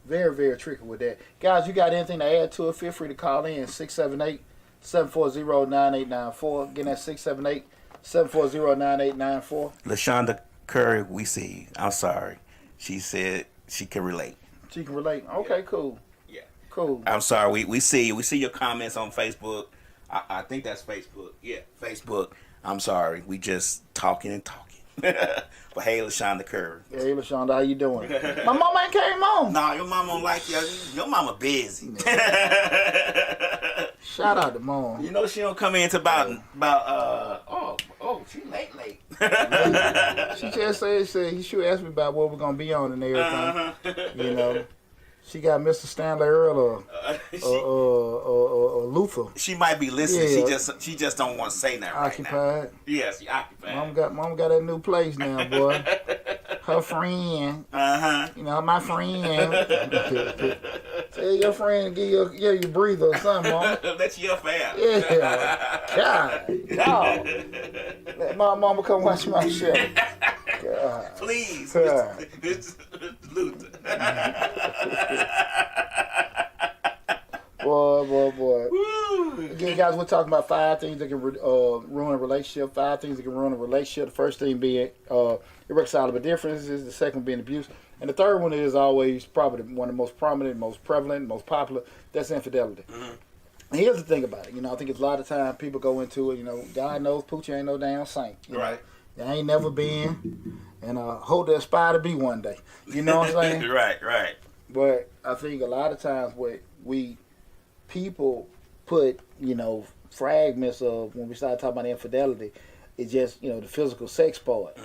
very, very tricky with that. Guys, you got anything to add to it? Feel free to call in 678-740-9894. Again, that's 678-740-9894. LaShonda Curry, we see. I'm sorry. She said she can relate. She can relate. Okay, cool. Yeah. Cool. I'm sorry. We see your comments on Facebook. I think that's Facebook. Yeah, Facebook. I'm sorry. We just talking and talking. But hey, LaShonda Curry. Hey, LaShonda, how you doing? My mama ain't came on. Nah, your mama don't like you. Your mama busy. Shout out to mom. You know she don't come in to about she late. She just said she asked me about what we're gonna be on and everything. You know. She got Mr. Stanley Earl or Luther. She might be listening. Yeah. She just don't want to say nothing right now. Occupied. Yes, she occupied. Mom got that new place now, boy. Her friend. You know, my friend. Tell your friend to give you a breather or something, Mom. That's your affair. Yeah. God. Let my mama come watch my show. God. Please, God. Mr. Luther. Boy. Again, guys, we're talking about 5 things that can ruin a relationship. 5 things that can ruin a relationship. The first thing being irreconcilable differences. The second being abuse. And the third one is always probably one of the most prominent, most prevalent, most popular. That's infidelity. And here's the thing about it. You know, I think it's a lot of time people go into it. You know, God knows Poochie ain't no damn saint. You Right. know? I ain't never been, and hope to aspire to be one day. You know what I'm saying? Right. But I think a lot of times what people put, you know, fragments of when we start talking about infidelity, it's just, you know, the physical sex part.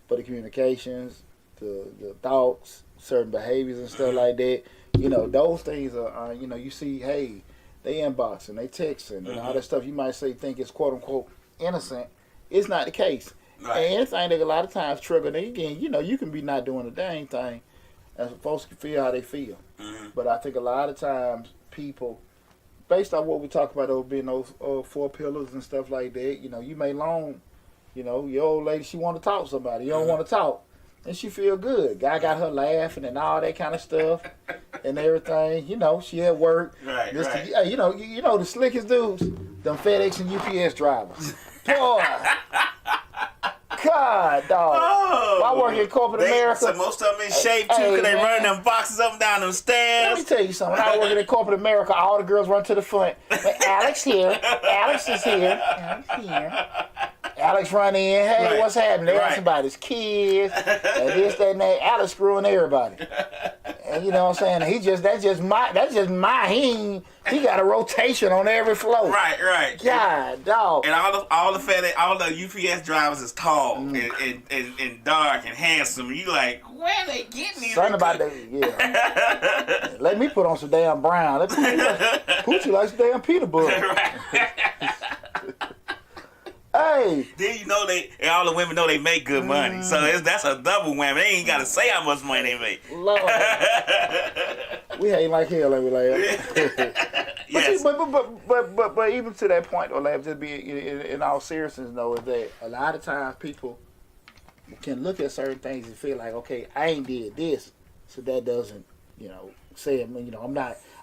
But the communications, the thoughts, certain behaviors and stuff like that, you know, those things are, you know, you see, hey, they inboxing, they texting, and all that stuff you might think is quote unquote innocent. It's not the case. Right. And anything that a lot of times trigger, then again, you know, you can be not doing a dang thing, and folks can feel how they feel. But I think a lot of times people, based on what we talk about, those being those 4 pillars and stuff like that, you know, you may long, you know, your old lady, she want to talk to somebody, you don't want to talk, and she feel good. Guy got her laughing and all that kind of stuff and everything. You know, she at work. Right. You know the slickest dudes, them FedEx and UPS drivers. Boy. God, dog. I work in corporate America. So most of them in shape too, because they run them boxes up and down them stairs. Let me tell you something. When I work in corporate America, all the girls run to the front. But Alex here. Alex is here. Alex run in. Hey, Right. what's happening? They ask about his kids and this, that, and that. Alex screwing everybody. And you know what I'm saying? That's just my. He got a rotation on every floor. Right. God, dog. And all the UPS drivers is tall and dark and handsome. You like, where are they getting these? Something about that, yeah. Let me put on some damn brown. Poochie likes damn peanut butter. Right. Hey. Then you know all the women know they make good money. So that's a double whammy. They ain't gotta say how much money they make. Lord. We hate like hell, ain't we, Lab? Yes. But even to that point, or Lab, just be in all seriousness, though, is that a lot of times people can look at certain things and feel like, okay, I ain't did this, so that doesn't, you know, say, you know,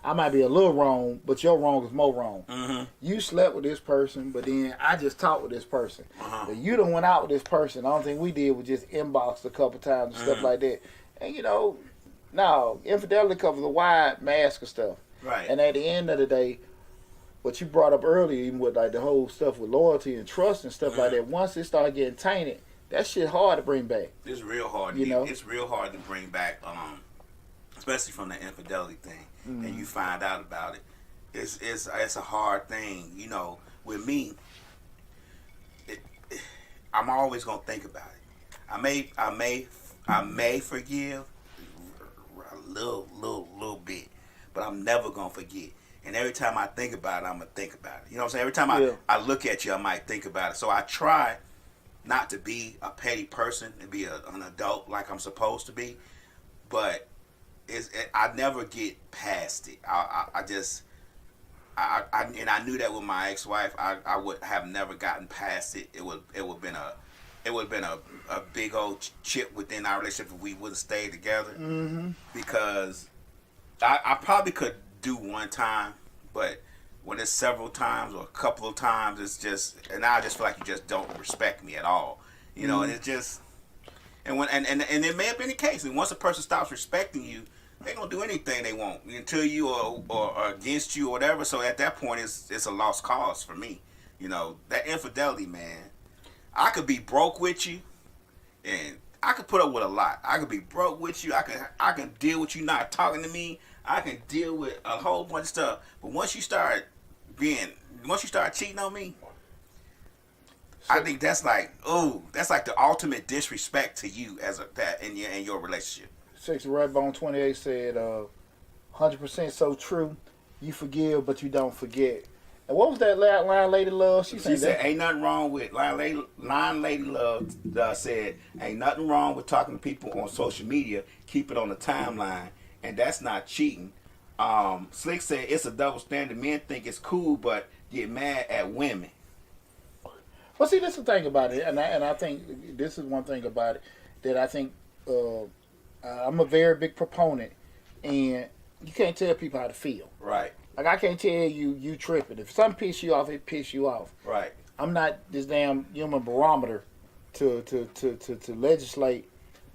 I might be a little wrong, but your wrong is more wrong. You slept with this person, but then I just talked with this person. But you done went out with this person. The only thing we did was just inbox a couple times and stuff like that. And, you know, no, infidelity covers a wide mask of stuff. Right. And at the end of the day, what you brought up earlier, even with like the whole stuff with loyalty and trust and stuff like that, once it started getting tainted, that shit hard to bring back. It's real hard. You know? It's real hard to bring back, especially from the infidelity thing. And you find out about it. It's a hard thing. You know, with me, I'm always gonna think about it. I may forgive a little bit, but I'm never gonna forget. And every time I think about it, I'm gonna think about it. You know what I'm saying? Every time I look at you, I might think about it. So I try not to be a petty person and be an adult like I'm supposed to be, but I never get past it. I knew that with my ex-wife, I would have never gotten past it. It would have been a big old chip within our relationship if we would have stayed together. Because I probably could do one time, but when it's several times or a couple of times, it's just, and I just feel like you just don't respect me at all. You know, and it's just, and it may have been the case. And once a person stops respecting you, They gonna do anything they want until you or against you or whatever. So at that point, it's a lost cause for me. You know, that infidelity, man. I could be broke with you, and I could put up with a lot. I could be broke with you. I can deal with you not talking to me. I can deal with a whole bunch of stuff. But once you start cheating on me, I think that's like the ultimate disrespect to you in your relationship. 6 Redbone 28 said, 100% so true. You forgive, but you don't forget. And what was that line Lady Love? She said, ain't nothing wrong with, line Lady Love said, ain't nothing wrong with talking to people on social media. Keep it on the timeline. And that's not cheating. Slick said, it's a double standard. Men think it's cool, but get mad at women. Well, see, this is the thing about it. And I think this is one thing about it that I think I'm a very big proponent. And you can't tell people how to feel. Right. Like, I can't tell you tripping. If something piss you off, it piss you off. Right. I'm not this damn human barometer to legislate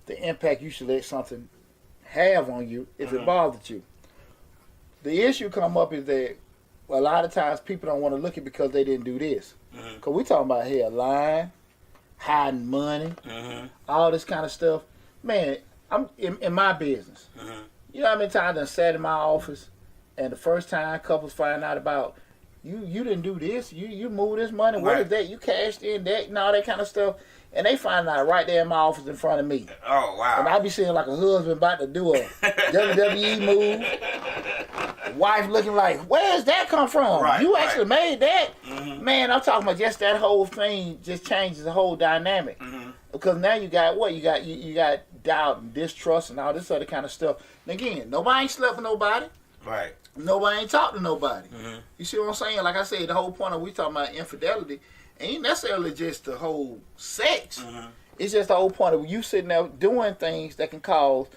the impact you should let something have on you if it bothered you. The issue come up is that a lot of times people don't want to look at because they didn't do this. Because we talking about here lying, hiding money, all this kind of stuff. Man, I'm in my business. You know how many times I done sat in my office and the first time couples find out about you didn't do this, you moved this money, what is that? You cashed in that and all that kind of stuff. And they find out right there in my office in front of me. Oh, wow. And I be seeing like a husband about to do a WWE move. Wife looking like, where's that come from? Right, you actually made that? Mm-hmm. Man, I'm talking about just that whole thing just changes the whole dynamic. Because now you got what? You got doubt and distrust and all this other kind of stuff. And again, nobody ain't slept with nobody. Right. Nobody ain't talked to nobody. You see what I'm saying? Like I said, the whole point of we talking about infidelity ain't necessarily just the whole sex. It's just the whole point of you sitting there doing things that can cause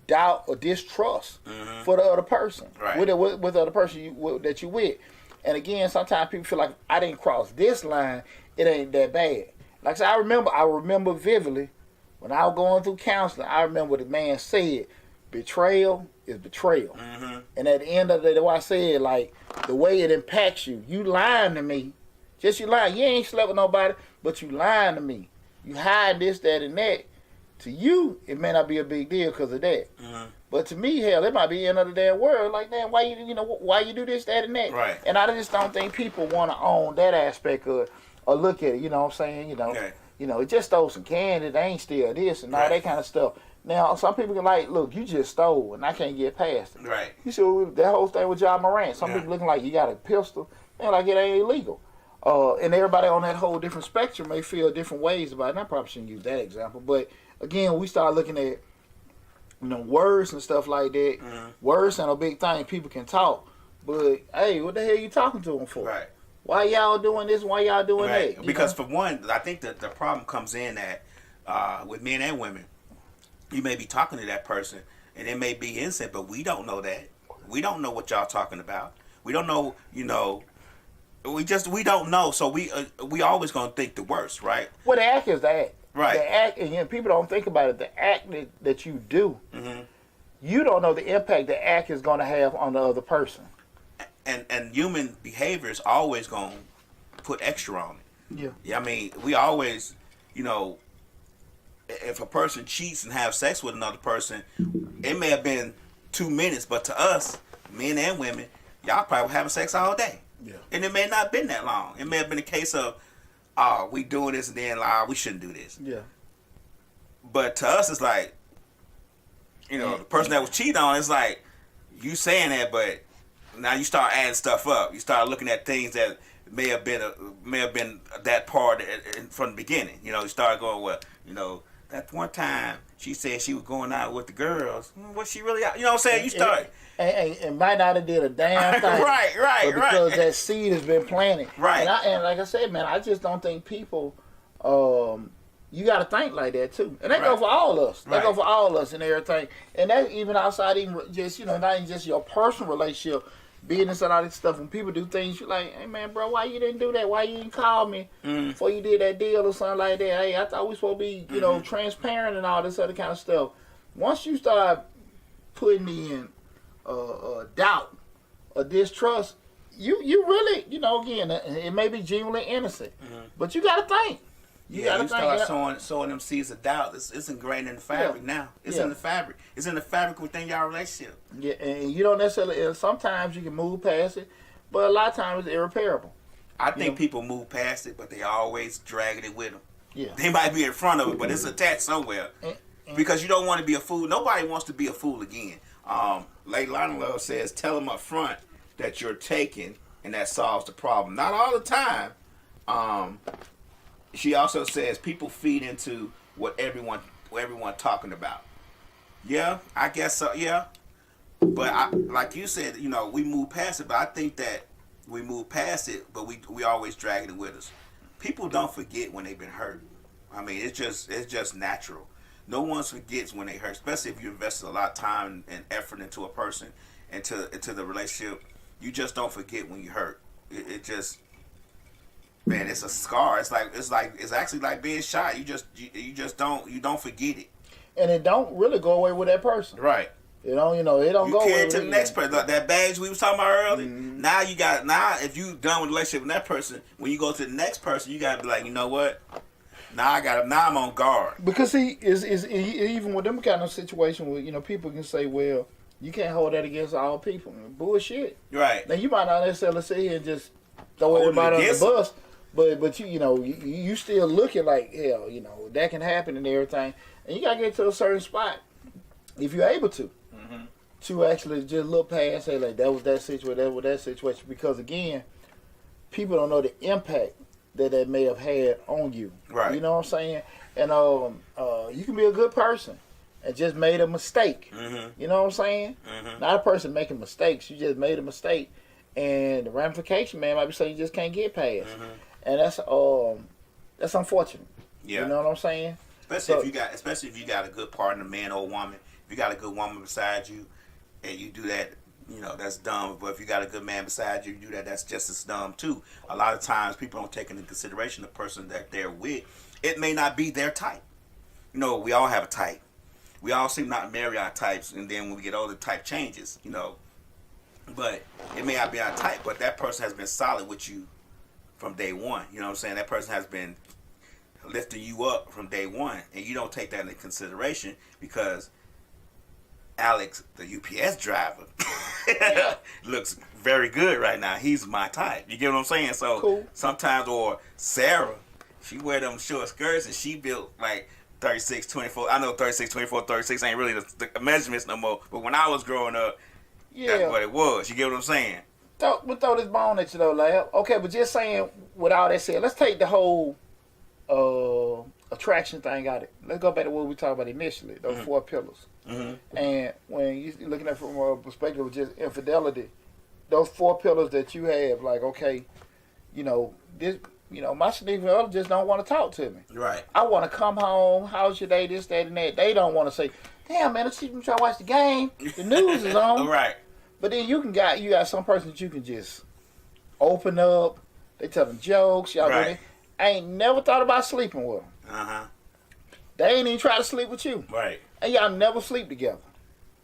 doubt or distrust for the other person, with the other person that you with. And again, sometimes people feel like I didn't cross this line, it ain't that bad. Like I said, I remember vividly when I was going through counseling. I remember what the man said: betrayal is betrayal. And at the end of the day, what I said, like the way it impacts you, you lying to me. Just you lying. You ain't slept with nobody, but you lying to me. You hide this, that, and that. To you, it may not be a big deal because of that. But to me, hell, it might be the end of the damn world. Like, damn, why you do this, that, and that? Right. And I just don't think people want to own that aspect of it or look at it. You know what I'm saying? You know, it just stole some candy. They ain't steal this and all that kind of stuff. Now, some people can like, look, you just stole, and I can't get past it. Right. You see that whole thing with John Morant. Some people looking like you got a pistol, man, like it ain't illegal. And everybody on that whole different spectrum may feel different ways about it. And I probably shouldn't use that example, but again, we start looking at words and stuff like that. Words ain't a big thing. People can talk, but hey, what the hell you talking to them for? Right. Why y'all doing this? Why y'all doing that? Because for one, I think that the problem comes in that with men and women, you may be talking to that person and it may be innocent, but we don't know that. We don't know what y'all talking about. We don't know, we don't know. So we always gonna think the worst, right? Well, the act is the act. Right. The act, and people don't think about it. The act that you do, you don't know the impact the act is gonna have on the other person. And human behavior is always gonna put extra on it. Yeah. I mean, we always, if a person cheats and have sex with another person, it may have been 2 minutes, but to us, men and women, y'all probably having sex all day. Yeah. And it may not have been that long. It may have been a case of, we doing this and then we shouldn't do this. Yeah. But to us, it's like, the person that was cheating on, it's like, you saying that, but now you start adding stuff up. You start looking at things that may have been that part from the beginning. You start going, well, that one time she said she was going out with the girls. Was she really out? You know what I'm saying? You start. And might not have did a damn thing. right. Because that seed has been planted. Right. And like I said, man, I just don't think people, you got to think like that too. And that go for all of us. That go for all of us and everything. And that even outside, even just, not even just your personal relationship, business and all this stuff. When people do things, you're like, hey man, bro, why you didn't do that? Why you didn't call me before you did that deal or something like that? Hey, I thought we supposed to be, transparent and all this other kind of stuff. Once you start putting in doubt or distrust, you really, again, it may be genuinely innocent, but you got to think. You start sowing them seeds of doubt. It's ingrained in the fabric now. It's in the fabric. It's in the fabric within your relationship. Yeah, and you don't necessarily. Sometimes you can move past it, but a lot of times it's irreparable. I think people move past it, but they always dragging it with them. Yeah, they might be in front of it, but it's attached somewhere. Because you don't want to be a fool. Nobody wants to be a fool again. Lady Lana Love says, "Tell them up front that you're taken, and that solves the problem." Not all the time. She also says people feed into what everyone talking about. Yeah, I guess so. Yeah, but like you said, we move past it. But I think that we move past it, but we always drag it with us. People don't forget when they've been hurt. I mean, it's just natural. No one forgets when they hurt, especially if you invested a lot of time and effort into a person, into the relationship. You just don't forget when you hurt. It just, man, it's a scar. It's actually like being shot. You just don't forget it. And it don't really go away with that person. Right. It don't go away. You carry it to the next person. Like that baggage we was talking about earlier. Mm-hmm. Now if you done with the relationship with that person, when you go to the next person, you gotta be like, you know what? Now I'm on guard. Because see, is even with them kind of situation where people can say, well, you can't hold that against all people. Bullshit. Right. Now you might not necessarily sit here and just throw everybody on the bus, but you still looking like hell. That can happen and everything, and you gotta get to a certain spot if you're able to. Mm-hmm. To actually just look past, say like that was that situation, because again, people don't know the impact that may have had on you. Right. You know what I'm saying? And you can be a good person and just made a mistake. Mm-hmm. You know what I'm saying? Mm-hmm. Not a person making mistakes. You just made a mistake, and the ramification, man, might be something you just can't get past. Mm-hmm. And that's unfortunate. Yeah. You know what I'm saying? Especially if you got a good partner, man or woman. If you got a good woman beside you, and you do that, that's dumb. But if you got a good man beside you, do that, that's just as dumb too. A lot of times people don't take into consideration the person that they're with. It may not be their type. We all have a type. We all seem not to marry our types, and then when we get older, the type changes, But it may not be our type, but that person has been solid with you from day one. You know what I'm saying? That person has been lifting you up from day one, and you don't take that into consideration because Alex, the UPS driver, looks very good right now. He's my type. You get what I'm saying? So cool. Sometimes, or Sarah, she wear them short skirts and she built like 36, 24. I know 36, 24, 36 ain't really the measurements no more. But when I was growing up, that's what it was. You get what I'm saying? We'll throw this bone at you though, Lab. Okay, but just saying, with all that said, let's take the whole attraction thing out of it. Let's go back to what we talked about initially, those four pillars. Mm-hmm. And when you're looking at it from a perspective of just infidelity, those four pillars that you have, like, okay, this, my significant other just don't want to talk to me. Right. I want to come home. How's your day? This, that, and that. They don't want to say, damn, man, let's try to watch the game. The news is on. Right. But then you got some person that you can just open up. They telling jokes. Y'all right. I ain't never thought about sleeping with them. Uh-huh. They ain't even try to sleep with you. Right. And y'all never sleep together.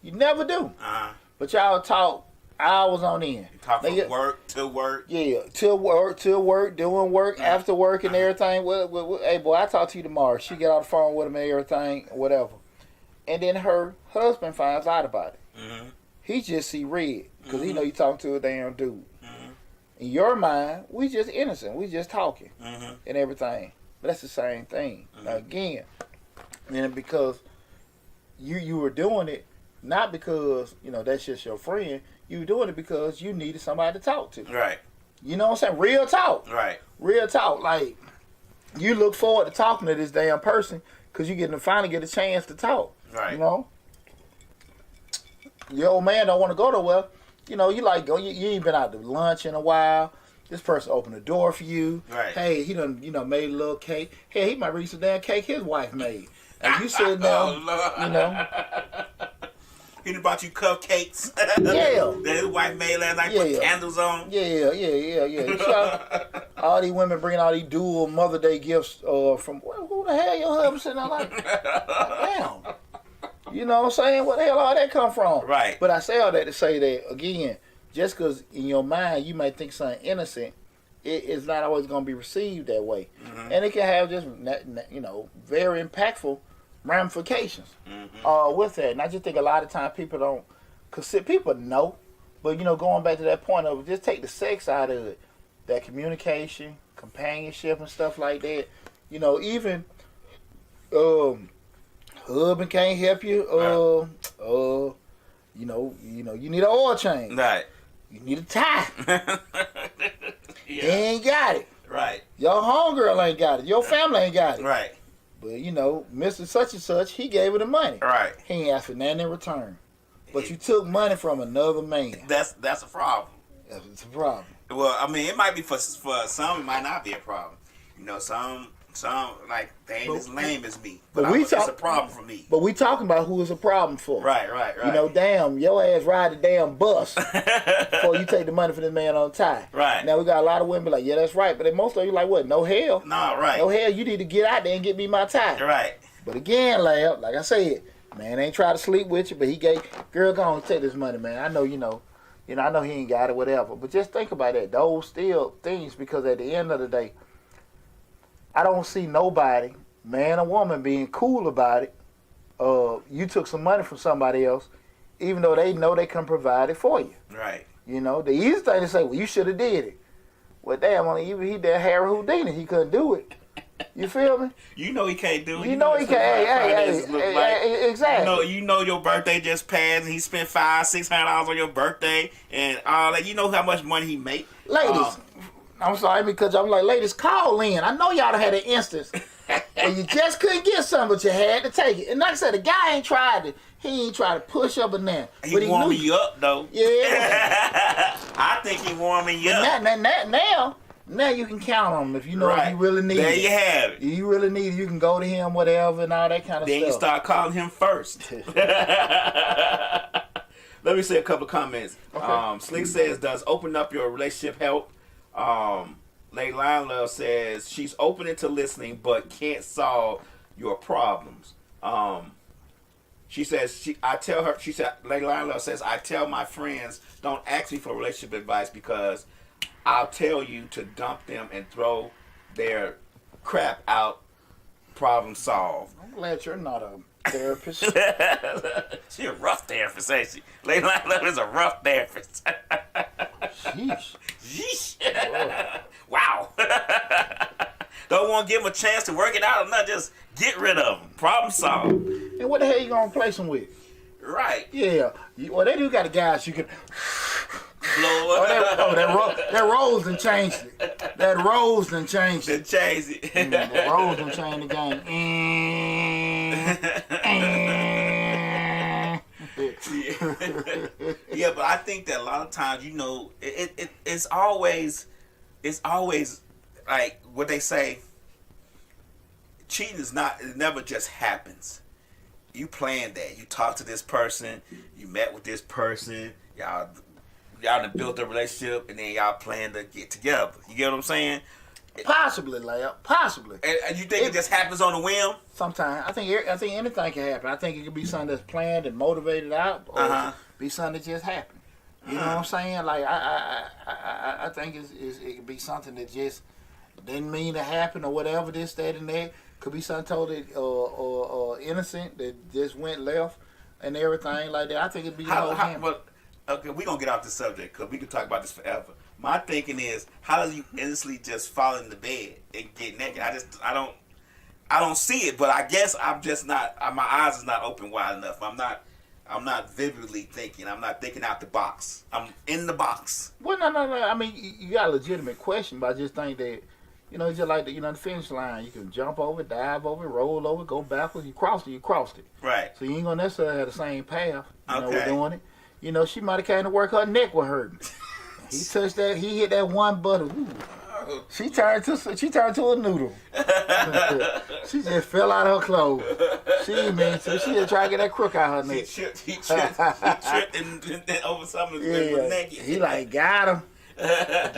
You never do. Uh-huh. But y'all talk hours on end. You talk from work to work. Yeah, till work, doing work, after work and everything. Well, hey, boy, I'll talk to you tomorrow. She get on the phone with him and everything, whatever. And then her husband finds out about it. Mm-hmm. He just see red because he know you talking to a damn dude. Mm-hmm. In your mind, we just innocent. We just talking and everything. But that's the same thing. Now, again, and because you were doing it not because that's just your friend. You were doing it because you needed somebody to talk to. Right. You know what I'm saying? Real talk. Right. Real talk. Like, you look forward to talking to this damn person because you get to finally get a chance to talk. Right. Your old man don't want to go nowhere. You like go. You ain't been out to lunch in a while. This person opened the door for you. Right. Hey, he done made a little cake. Hey, he might read some damn cake his wife made. And you sitting there, He done bought you cupcakes. Yeah. That his wife made last night. Put candles on. Yeah. You saw all these women bringing all these dual Mother Day gifts from who the hell your husband sitting there like? Damn. You know what I'm saying? Where the hell all that come from? Right. But I say all that to say that, again, just because in your mind you might think something innocent, it's not always going to be received that way. Mm-hmm. And it can have just, very impactful ramifications with that. And I just think a lot of times people don't consider, people know, but, going back to that point of just take the sex out of it, that communication, companionship and stuff like that. Even husband can't help you. You need an oil change. Right. You need a tie. Yeah. He ain't got it. Right. Your homegirl ain't got it. Your family ain't got it. Right. But Mr. Such and Such, he gave her the money. Right. He ain't asked for nothing in return. But you took money from another man. That's a problem. It's a problem. Well, I mean, it might be for some. It might not be a problem. Some like they ain't as lame as me. But it's a problem for me. But we talking about who it's a problem for. Right. Damn, your ass ride the damn bus before you take the money for this man on tie. Right. Now we got a lot of women like, yeah, that's right. But then most of you like, what? No hell. No, right. No hell. You need to get out there and get me my tie. Right. But again, Lab, like I said, man ain't try to sleep with you, but he gave girl go on take this money, man. I know I know he ain't got it, whatever. But just think about that. Those still things, because at the end of the day, I don't see nobody, man or woman, being cool about it. You took some money from somebody else, even though they know they can provide it for you. Right. The easy thing to say, well, you should have did it. Well, damn, even he did Harry Houdini, he couldn't do it. You feel me? He can't do it. He can't. Hey, exactly. You know your birthday just passed, and he spent $500-$600 on your birthday, and all that. You know how much money he make. Ladies, I'm sorry because I'm like, ladies, call in. I know y'all done had an instance where you just couldn't get something, but you had to take it. And like I said, the guy ain't tried to. He ain't tried to push up or nothing. He warming you up though. Yeah. I think he warming you up. Now you can count on him if you know if you really need it. There you have it. If you really need it, you can go to him, whatever, and all that kind of stuff. Then you start calling him first. Let me say a couple of comments. Okay. Slick says, does open up your relationship help? Leilani says, she's open to listening but can't solve your problems. She says, Leilani says, I tell my friends, don't ask me for relationship advice because I'll tell you to dump them and throw their crap out. Problem solved. I'm glad you're not a therapist. She's a rough therapist, ain't she? Leilani is a rough therapist. Sheesh. Wow. Don't want to give them a chance to work it out or not. Just get rid of them. Problem solved. And what the hell you going to replace them with? Right. Yeah. Well, they do got the guys you can... Blow that Rose done changed it. That Rose done changed it. That Rose done changed the game. Yeah, but I think that a lot of times, it's always like what they say. Cheating it never just happens. You planned that. You talked to this person. You met with this person. Y'all done built a relationship, and then y'all plan to get together. You get what I'm saying? Possibly, Lab. Possibly. And you think it just happens on a whim? Sometimes. I think anything can happen. I think it could be something that's planned and motivated out, or be something that just happened. You know what I'm saying? Like I think it could be something that just didn't mean to happen or whatever. This, that, and that. Could be something totally innocent that just went left and everything like that. I think it'd be okay, we're going to get off the subject because we can talk about this forever. My thinking is, how do you innocently just fall in the bed and get naked? I don't see it, but I guess I'm just not, my eyes is not open wide enough. I'm not vividly thinking. I'm not thinking out the box. I'm in the box. Well, no. I mean, you got a legitimate question, but I just think that, just like the finish line. You can jump over, dive over, roll over, go backwards. You crossed it. Right. So you ain't going to necessarily have the same path, we're doing it. She might have came to work, her neck was hurting. He touched that, he hit that one button. Ooh. She turned to a noodle. She just fell out of her clothes. She just tried to get that crook out her neck. He tripped and over something was naked. He like, got him. Hit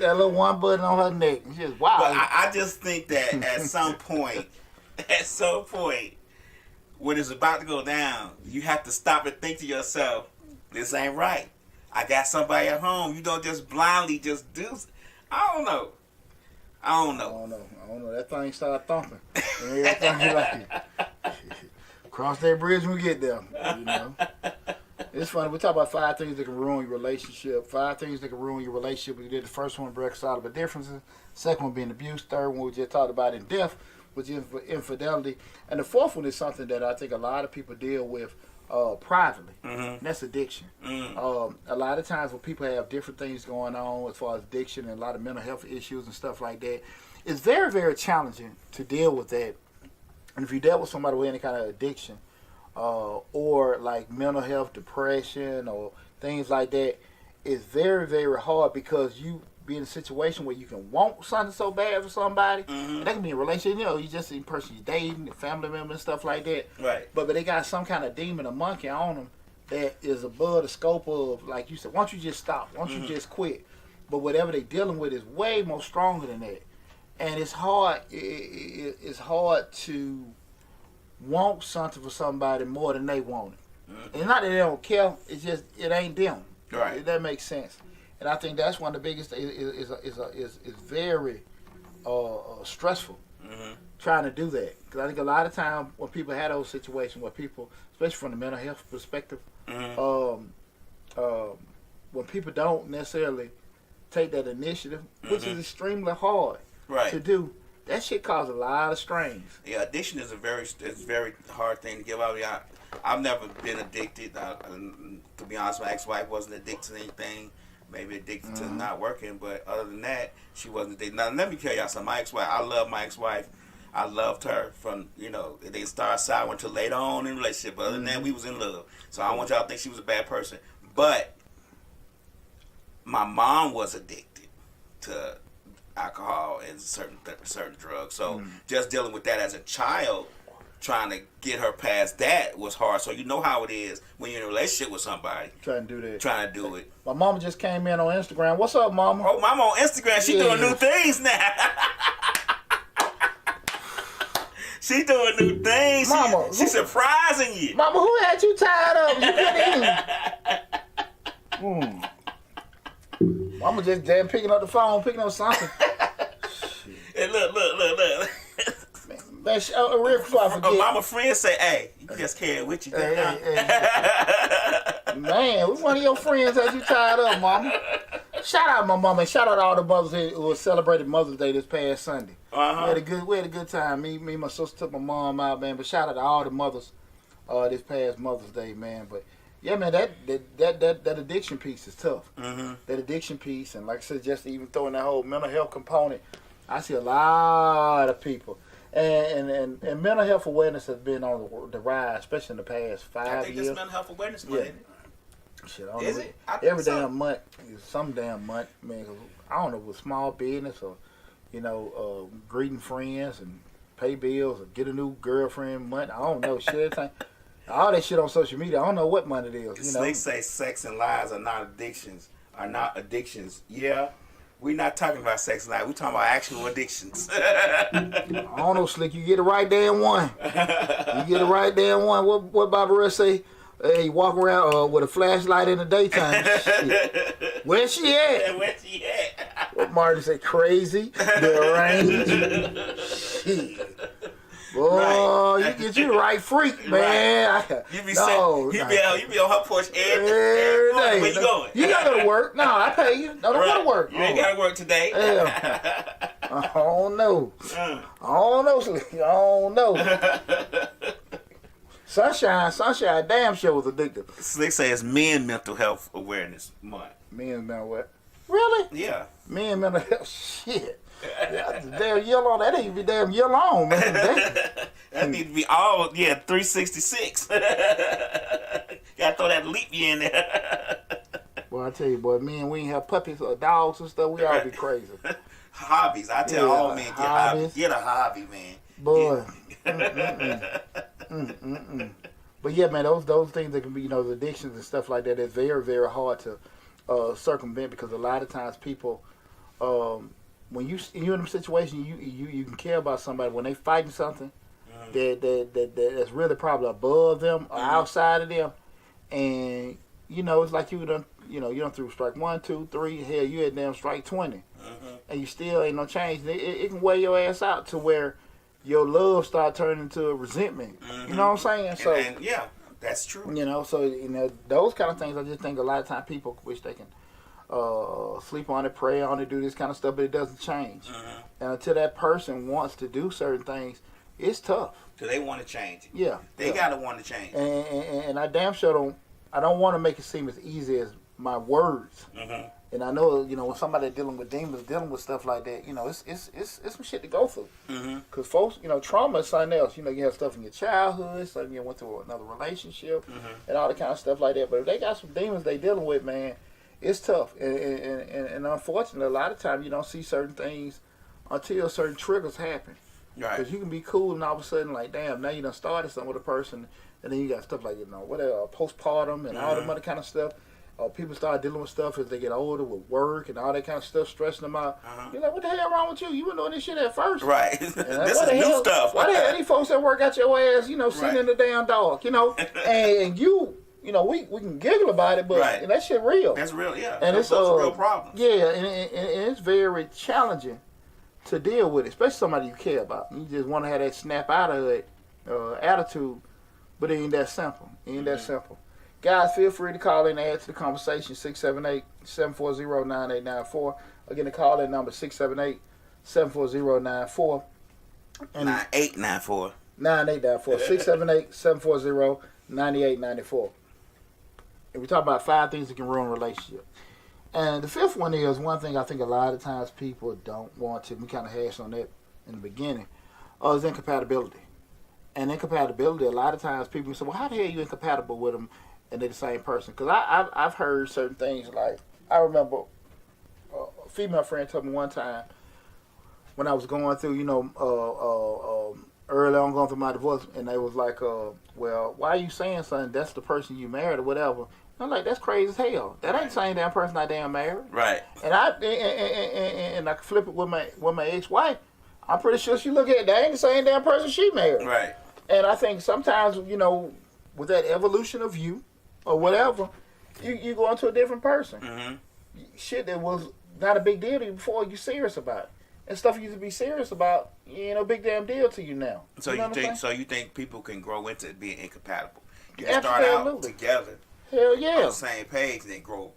that little one button on her neck. Just wow. But I just think that at some point, when it's about to go down, you have to stop and think to yourself, this ain't right. I got somebody at home. You don't just blindly just do. I don't know. I don't know. That thing started thumping. Everything like cross that bridge when we get there. You know. It's funny. We talk about 5 things that can ruin your relationship. 5 things that can ruin your relationship. We did the first one, reconcilable differences. Second one being abuse. Third one we just talked about in depth, which is infidelity. And the fourth one is something that I think a lot of people deal with privately. And that's addiction. A lot of times when people have different things going on as far as addiction and a lot of mental health issues and stuff like that, it's very, very challenging to deal with that. And if you dealt with somebody with any kind of addiction, or like mental health, depression, or things like that, it's very, very hard because you be in a situation where you can want something so bad for somebody. That can be a relationship, you know, you just see a person you're dating, a family member and stuff like that. Right. But they got some kind of demon or monkey on them that is above the scope of, like you said, why don't you just stop? Why don't you just quit? But whatever they're dealing with is way more stronger than that. And it's hard. It's hard to want something for somebody more than they want it. It's not that they don't care. It's just it ain't them. Right. That makes sense. And I think that's one of the biggest. Is very stressful trying to do that, because I think a lot of time when people have those situations where people, especially from the mental health perspective, when people don't necessarily take that initiative, which is extremely hard to do, that shit causes a lot of strains. Yeah, addiction is a very hard thing to give up. Yeah, I've never been addicted. To be honest, my ex-wife wasn't addicted to anything. Maybe addicted to not working, but other than that, she wasn't addicted. Now, let me tell y'all something. My ex-wife, I love my ex-wife. I loved her from, you know, they started sour until later on in the relationship. But other than that, we was in love. So I don't want y'all to think she was a bad person. But my mom was addicted to alcohol and certain drugs. So just dealing with that as a child, trying to get her past that was hard. So you know how it is when you're in a relationship with somebody. Trying to do it. My mama just came in on Instagram. What's up, mama? Oh, mama on Instagram. She doing new things now. She doing new things. Mama, she surprising you. Mama, who had you tied up? You couldn't even. Mama just damn picking up the phone, picking up something. Hey, look. Man, a real before I forget. Mama friend say, hey, you just carry it with you. Man, which one of your friends had you tied up, mama? Shout out my mama. Shout out to all the mothers who celebrated Mother's Day this past Sunday. We had a good time. Me and my sister took my mom out, man. But shout out to all the mothers this past Mother's Day, man. But yeah, man, that addiction piece is tough. That addiction piece, and like I said, just even throwing that whole mental health component, I see a lot of people. And mental health awareness has been on the rise, especially in the past 5 years. I think this mental health awareness month, isn't it? Shit, I don't Is know. it? I Every think so. damn month, some damn month, man. 'Cause I don't know, with small business or, greeting friends and pay bills or get a new girlfriend month. I don't know, shit. Everything. All that shit on social media. I don't know what month it is. They say sex and lies are not addictions. Yeah. We're not talking about sex and lies. We're talking about actual addictions. I don't know, Slick. You get the right damn one. What Bobby Rush say? Hey, you walk around with a flashlight in the daytime. Shit. Where's she at? What Martin say? Crazy, deranged. Shit. Boy, you get you the right freak, man. You be on her porch every day. Where you going? You gotta go to work. No, I pay you. No, don't go to work. You ain't gotta work today. I don't know. Slick. I don't know. Sunshine damn sure was addictive. Slick says Men Mental Health Awareness Month. Men mental what? Really? Yeah. Men mental health shit. Damn yellow. That ain't be damn yellow, man. That need to be all 366. Gotta throw that leap year in there. Boy, I tell you, boy, men, we ain't have puppies or dogs and stuff. We all be crazy. Hobbies. I tell all men, get a hobby, man. Boy. But yeah, man, those things that can be, the addictions and stuff like that, it's very, very hard to circumvent, because a lot of times people, when you're in a situation, you can care about somebody when they fighting something, that's really probably above them or outside of them, and it's like you done threw strike 1, 2, 3. Hell, you had damn strike 20, and you still ain't no change. It can wear your ass out to where your love start turning into a resentment. You know what I'm saying? So and yeah, that's true. So those kind of things. I just think a lot of times people wish they can sleep on it, pray on it, do this kind of stuff, but it doesn't change. And until that person wants to do certain things, it's tough. So they want to change it. Yeah, they gotta want to change it. And I damn sure don't. I don't want to make it seem as easy as my words. And I know, when somebody dealing with demons, dealing with stuff like that, it's some shit to go through. Because folks, trauma is something else. You have stuff in your childhood, something you went through another relationship, and all the kind of stuff like that. But if they got some demons they dealing with, man, it's tough. And unfortunately, a lot of times you don't see certain things until certain triggers happen. Right. Because you can be cool and all of a sudden, like, damn, now you done started something with a person, and then you got stuff like, whatever, postpartum and all that other kind of stuff. People start dealing with stuff as they get older with work and all that kind of stuff, stressing them out. You're like, what the hell wrong with you? You were doing this shit at first. Right. This is new stuff. Why the hell these folks at work got your ass, sitting in the damn dark, and you, we can giggle about it, but that shit real. That's real, yeah. And it's a real problem. Yeah, and it's very challenging to deal with, especially somebody you care about. You just want to have that snap out of it attitude, but it ain't that simple. Guys, feel free to call in and add to the conversation, 678-740-9894. Again, the call-in number, 678-740-9894. 9894. 678-740-9894. And we talk about 5 things that can ruin a relationship. And the 5th one is one thing I think a lot of times people don't want to. We kind of hashed on that in the beginning. Is incompatibility. And incompatibility, a lot of times people say, well, how the hell are you incompatible with them and they're the same person? Because I've heard certain things like, I remember a female friend told me one time when I was going through, early on going through my divorce, and they was like, well, why are you saying something? That's the person you married or whatever. I'm like, that's crazy as hell. That ain't the same damn person I damn married. Right. And I can flip it with my ex-wife. I'm pretty sure she look at it. That ain't the same damn person she married. Right. And I think sometimes, with that evolution of you or whatever, you go into a different person. Shit that was not a big deal to you before, you serious about it. And stuff you used to be serious about, big damn deal to you now. So you think people can grow into being incompatible? You can start out together. Hell yeah. On the same page and then grow.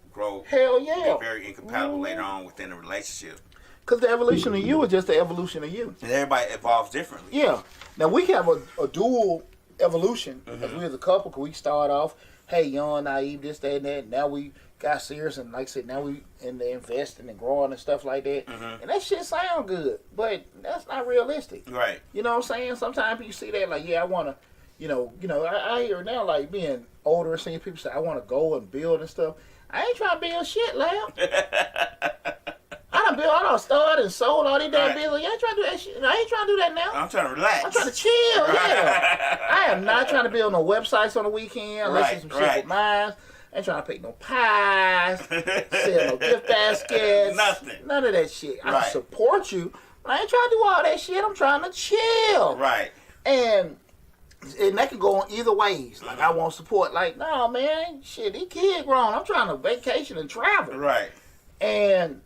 Hell yeah. Be very incompatible later on within a relationship. Because the evolution of you is just the evolution of you. And everybody evolves differently. Yeah. Now, we have a dual evolution as we as a couple. Because we start off, hey, young, naive, this, that, and that. Now we got serious. And like I said, now we in the investing and growing and stuff like that. And that shit sound good. But that's not realistic. Right. You know what I'm saying? Sometimes you see that like, yeah, I want to, I hear now like being older and seeing people say, I want to go and build and stuff. I ain't trying to build shit, lad. I done started and sold all these damn bills. You ain't trying to do that shit. I ain't trying to do that now. I'm trying to relax. I'm trying to chill, yeah. I am not trying to build no websites on the weekend unless it's some shit with mine. I ain't trying to pick no pies, sell no gift baskets. Nothing. None of that shit. I support you, but I ain't trying to do all that shit. I'm trying to chill. Right. And that can go on either ways. Like, I want support. Like, no, man, shit, these kids grown. I'm trying to vacation and travel. Right. And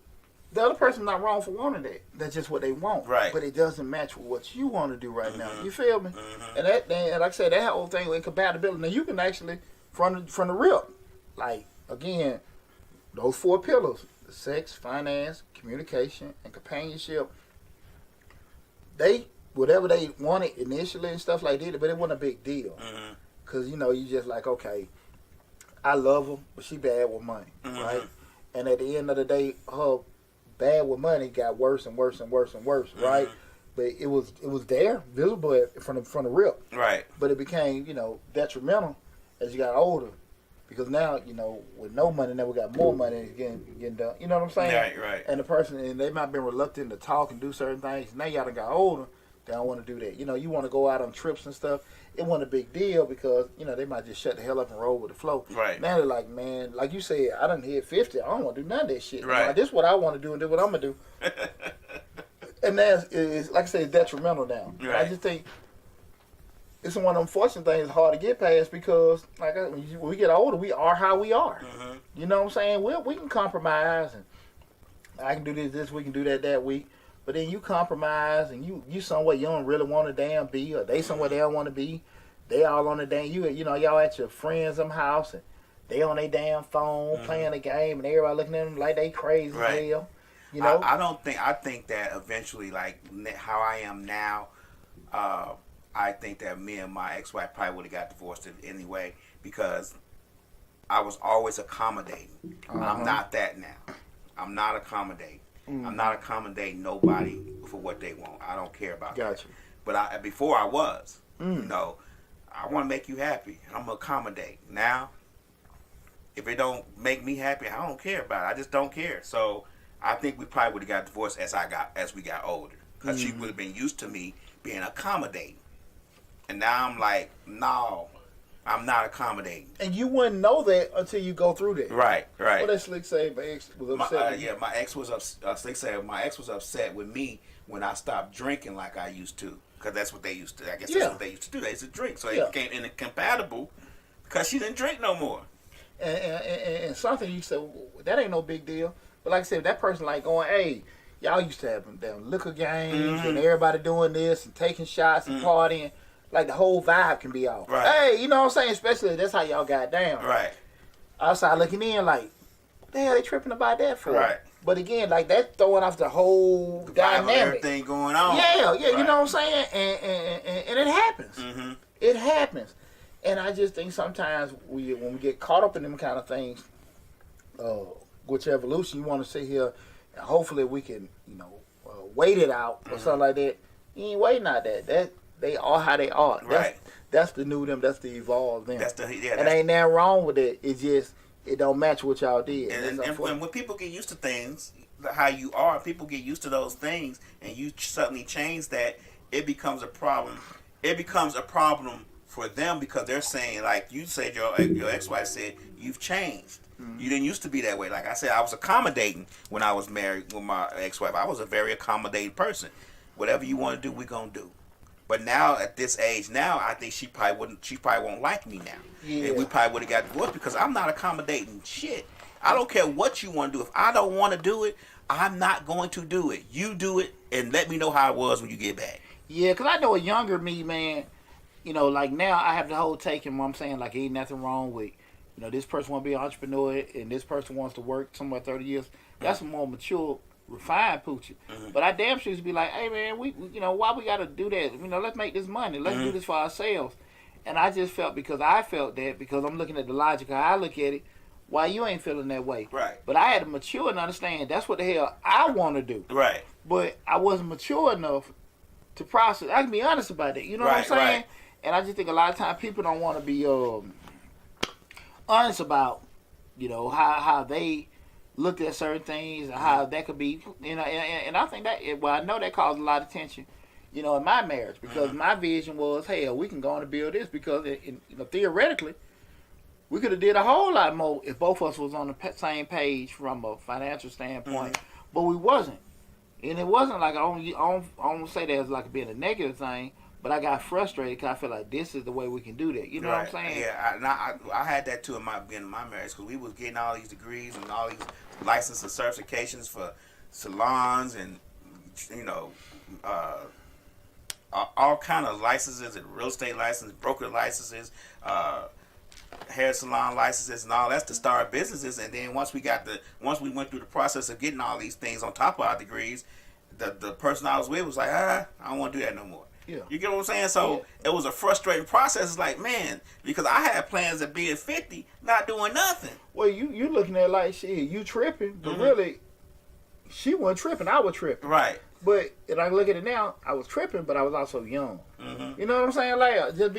the other person's not wrong for wanting that. That's just what they want. Right. But it doesn't match with what you want to do right now. You feel me? And like I said, that whole thing with incompatibility. Now, you can actually, from the rip, like, again, those 4 pillars, sex, finance, communication, and companionship, whatever they wanted initially and stuff like that, but it wasn't a big deal. Because, you just like, okay, I love her, but she bad with money, right? And at the end of the day, her bad with money got worse and worse and worse and worse, right? But it was there, visible from the rip. Right. But it became, detrimental as you got older. Because now, with no money, now we got more money and it's getting done. You know what I'm saying? Right. And the person, and they might have been reluctant to talk and do certain things. Now y'all done got older. They don't want to do that. You want to go out on trips and stuff. It wasn't a big deal because, they might just shut the hell up and roll with the flow. Right. Now they're like, man, like you said, I done hit 50. I don't want to do none of that shit. Right. Like, this is what I want to do and do what I'm going to do. And that's, like I said, it's detrimental now. Right. I just think it's one of them fortunate things hard to get past because, like, when we get older, we are how we are. Mm-hmm. You know what I'm saying? We can compromise, and I can do this week, and do that week. But then you compromise, and you somewhere you don't really want to damn be, or they somewhere they don't want to be. They all on the damn, you know, y'all at your friends' house, and they on their damn phone playing a game, and everybody looking at them like they crazy as hell. You know? I think that eventually, like how I am now, I think that me and my ex-wife probably would have got divorced anyway because I was always accommodating. I'm not that now. I'm not accommodating. I'm not accommodating nobody for what they want. I don't care about that. But before I was, you know, I want to make you happy. I'm gonna accommodate. Now, if it don't make me happy, I don't care about it. I just don't care. So I think we probably would have got divorced as we got older, because she would have been used to me being accommodating, and now I'm like, no, I'm not accommodating. And you wouldn't know that until you go through that. Right. What did Slick say? My ex was upset. My ex was Slick said my ex was upset with me when I stopped drinking like I used to, because that's what they used to. I guess that's what they used to do. They used to drink, so it became incompatible because she didn't drink no more. And something you said, well, that ain't no big deal. But like I said, that person like going, hey, y'all used to have them liquor games and everybody doing this and taking shots and partying. Like the whole vibe can be off. Right. Hey, you know what I'm saying? Especially that's how y'all got down. Right. Outside looking in like, what the hell they tripping about that for? Right. But again, like that's throwing off the whole dynamic. Everything going on. Yeah, right. You know what I'm saying? And it happens. It happens. And I just think sometimes when we get caught up in them kind of things, which evolution you want to sit here, and hopefully we can, you know, wait it out or something like that. You ain't waiting out that. They are how they are. Right. That's the new them. That's the evolved them. And ain't nothing wrong with it. It just it don't match what y'all did. And when people get used to things, how you are, people get used to those things, and you suddenly change that, it becomes a problem. It becomes a problem for them because they're saying, like you said, your ex-wife said, you've changed. You didn't used to be that way. Like I said, I was accommodating when I was married with my ex-wife. I was a very accommodating person. Whatever you want to do, we're going to do. But now, at this age now, I think she probably won't like me now. Yeah. And we probably would have got divorced because I'm not accommodating shit. I don't care what you want to do. If I don't want to do it, I'm not going to do it. You do it and let me know how it was when you get back. Yeah, because I know a younger me, man, you know, like now I have the whole taking where I'm saying, like, ain't nothing wrong with, you know, this person want to be an entrepreneur and this person wants to work somewhere 30 years. That's a more mature, refined poochie. But I damn sure used to be like, hey, man, we you know, why we got to do that? You know, let's make this money. Let's do this for ourselves. And I just felt, because I'm looking at the logic, how I look at it, why you ain't feeling that way. Right. But I had to mature and understand that's what the hell I want to do. Right. But I wasn't mature enough to process. I can be honest about it. You know what I'm saying? Right. And I just think a lot of times people don't want to be honest about, you know, how they looked at certain things and how that could be, you know, and I think that, well, I know that caused a lot of tension, you know, in my marriage because my vision was, hell, we can go on and build this because, you know, theoretically, we could have did a whole lot more if both of us was on the same page from a financial standpoint, but we wasn't. And it wasn't like, I don't say that as like being a negative thing, but I got frustrated because I feel like this is the way we can do that. You know what I'm saying? Yeah, I had that too in my beginning of my marriage because we was getting all these degrees and all these licenses and certifications for salons and, you know, all kind of licenses and real estate licenses, broker licenses, hair salon licenses and all that's to start businesses. And then once we went through the process of getting all these things on top of our degrees, the person I was with was like, I don't want to do that no more. Yeah. You get what I'm saying? So it was a frustrating process. It's like, man, because I had plans of being 50, not doing nothing. Well, you looking at it like, shit, you tripping, but really, she wasn't tripping, I was tripping. Right. But, and I look at it now, I was tripping, but I was also young. You know what I'm saying? Like, just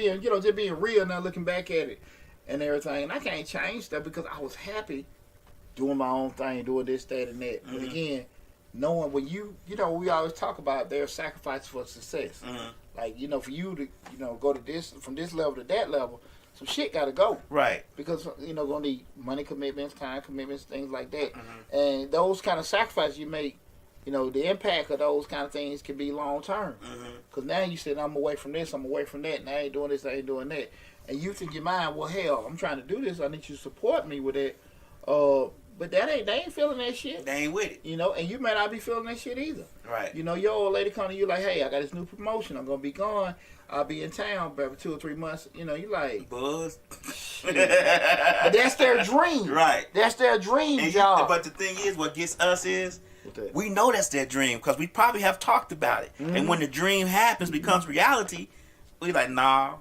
being real now, looking back at it and everything. And I can't change that because I was happy doing my own thing, doing this, that, and that. But again, knowing when you know, we always talk about their sacrifices for success. Like, you know, for you to, you know, go to this, from this level to that level, some shit got to go. Right. Because, you know, going to need money commitments, time commitments, things like that. And those kind of sacrifices you make, you know, the impact of those kind of things can be long term. Mm-hmm. Because now you said, I'm away from this, I'm away from that, and I ain't doing this, I ain't doing that. And you think in your mind, well, hell, I'm trying to do this, I need you to support me with it. But they ain't feeling that shit. They ain't with it. You know, and you may not be feeling that shit either. Right. You know, your old lady come to you like, hey, I got this new promotion, I'm going to be gone. I'll be in town for 2 or 3 months. You know, you like... Buzz. Shit. But that's their dream. Right. That's their dream job. But the thing is, what gets us is, we know that's their dream because we probably have talked about it. Mm-hmm. And when the dream happens, becomes reality, we like, nah,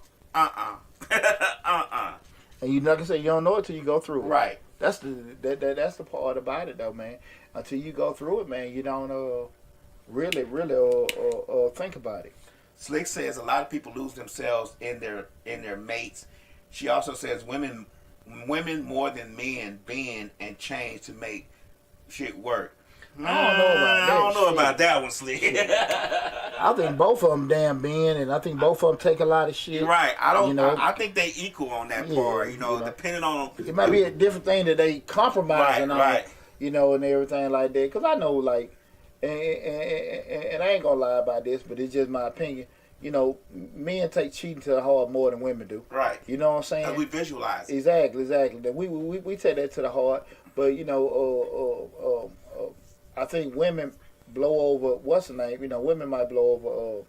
And you not gonna say you don't know it till you go through it. Right. That's the part about it though, man. Until you go through it, man, you don't really think about it. Slick says a lot of people lose themselves in their mates. She also says women more than men bend and change to make shit work. I don't know about that one, Slick. I think both of them damn bend, and I think both of them take a lot of shit. Right. I don't. You know, I think they equal on that part. You know, depending on. It might be a different thing that they compromise on. Right. You know, and everything like that. Because I know, like, and I ain't gonna lie about this, but it's just my opinion. You know, men take cheating to the heart more than women do. Right. You know what I'm saying? And we visualize it. Exactly. That we take that to the heart, but you know, I think women blow over what's the name? You know, women might blow over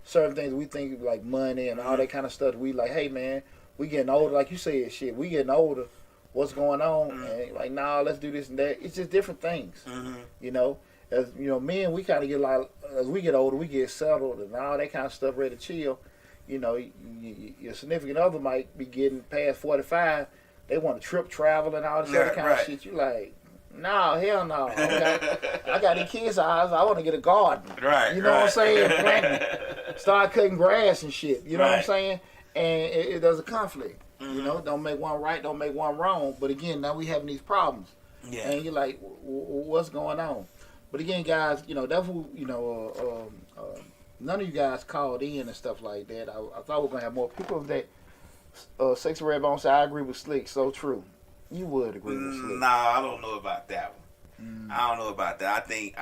certain things we think like money and all that kind of stuff. We like, hey man, we getting older, like you said, shit. We getting older. What's going on? And like, nah, let's do this and that. It's just different things. You know. As you know, men, we kind of get like, as we get older, we get settled and all that kind of stuff, ready to chill. You know, your significant other might be getting past 45. They want to trip travel and all this other kind of shit. You like, no, hell no. I got the kids' eyes. I want to get a garden. Right. You know what I'm saying? Planting, start cutting grass and shit. You know what I'm saying? And there's a conflict. You know, don't make one right, don't make one wrong. But again, now we having these problems. Yeah. And you're like, what's going on? But again, guys, you know, that's who, you know, none of you guys called in and stuff like that. I thought we were going to have more people that, Sexy Red Bone said, I agree with Slick, so true. You would agree with Slick. Nah, I don't know about that one. I don't know about that. I think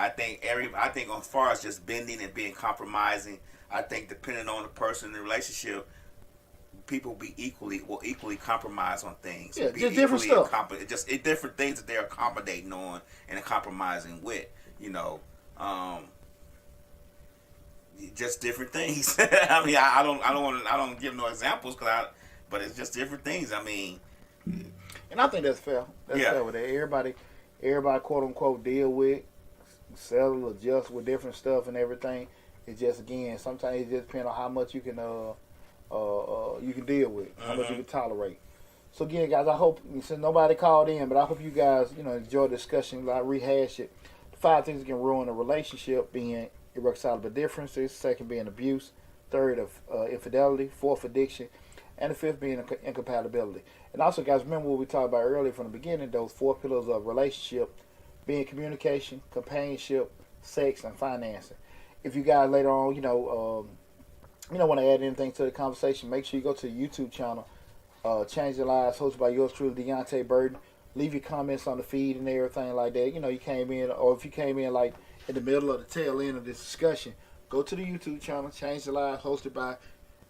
as far as just bending and being compromising, I think depending on the person in the relationship, people will equally compromise on things. Yeah, just different stuff. Just different things that they're accommodating on and compromising with. You know, just different things. I mean, I don't give no examples, but it's just different things. I mean, and I think that's fair. That's fair with that. Everybody, quote unquote, deal with, settle, adjust with different stuff and everything. It's just again, sometimes it just depends on how much you can deal with, how much you can tolerate. So again, guys, I hope since nobody called in, but I hope you guys, you know, enjoy the discussion. I rehash it. 5 things that can ruin a relationship: being irreconcilable differences, second being abuse, third of infidelity, fourth addiction, and the fifth being incompatibility. And also, guys, remember what we talked about earlier from the beginning: those 4 pillars of relationship being communication, companionship, sex, and financing. If you guys later on, want to add anything to the conversation, make sure you go to the YouTube channel, Change Your Lives, hosted by yours truly, Deonte Burden. Leave your comments on the feed and everything like that. You know, you came in, or if you came in like in the middle of the tail end of this discussion, go to the YouTube channel, Change Your Lives, hosted by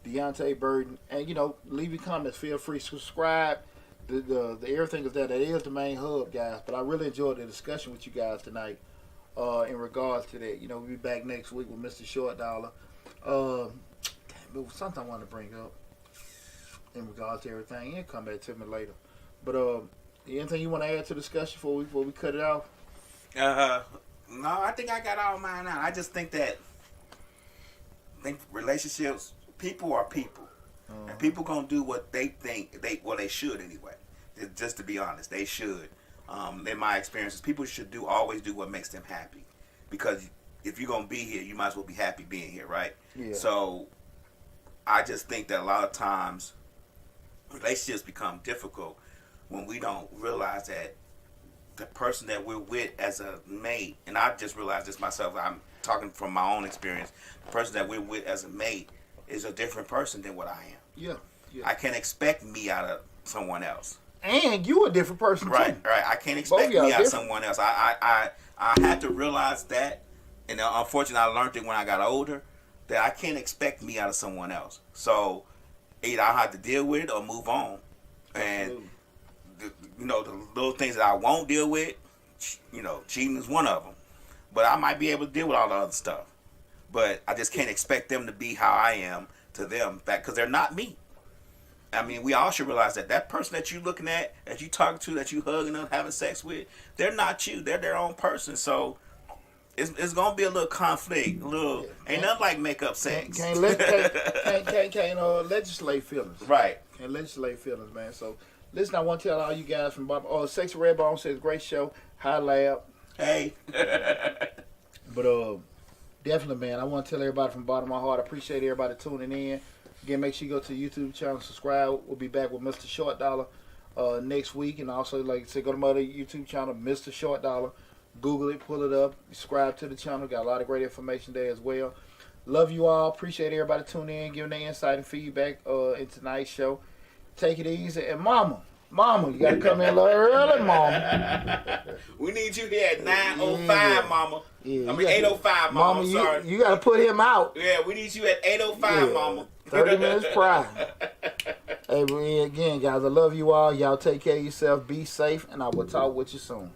Deonte Burden, and you know, leave your comments. Feel free to subscribe. The everything is there. That is the main hub, guys. But I really enjoyed the discussion with you guys tonight in regards to that. You know, we'll be back next week with Mr. Short Dollar. Something I want to bring up in regards to everything. It'll come back to me later. But anything you want to add to the discussion before we cut it off? No, I think I got all mine out. I just think relationships, people are people. And people gonna do what they think they should anyway. Just to be honest, they should. In my experiences, people should always do what makes them happy. Because if you're gonna be here, you might as well be happy being here, right? Yeah. So I just think that a lot of times relationships become difficult when we don't realize that the person that we're with as a mate, and I've just realized this myself, I'm talking from my own experience, the person that we're with as a mate is a different person than what I am. Yeah. I can't expect me out of someone else. and you a different person Right, too. right. I can't Both expect y'all me out of different. someone else. I had to realize that, and unfortunately, I learned it when I got older, that I can't expect me out of someone else. So either I have to deal with it or move on. And the little things that I won't deal with, cheating is one of them. But I might be able to deal with all the other stuff. But I just can't expect them to be how I am to them, because they're not me. I mean, we all should realize that person that you looking at, that you talking to, that you hugging them, having sex with, they're not you. They're their own person. So it's gonna be a little conflict. Ain't nothing like makeup sex. Can't legislate feelings. Right. Can't legislate feelings, man. So listen, I want to tell all you guys from Bob. Oh, Sexy Red Bone says great show. High Lab. Hey. But definitely, man, I want to tell everybody from the bottom of my heart, I appreciate everybody tuning in. Again, make sure you go to the YouTube channel, subscribe. We'll be back with Mr. Short Dollar next week. And also, like I said, go to my other YouTube channel, Mr. Short Dollar. Google it, pull it up, subscribe to the channel. Got a lot of great information there as well. Love you all. Appreciate everybody tuning in, giving their insight and feedback in tonight's show. Take it easy. And Mama, you got to come in a little early, Mama. We need you here at 9:05, Mama. Yeah, 8:05, Mama. I'm sorry. You got to put him out. Yeah, we need you at 8:05, Mama. 30 minutes prior. Hey, again, guys, I love you all. Y'all take care of yourself. Be safe, and I will talk with you soon.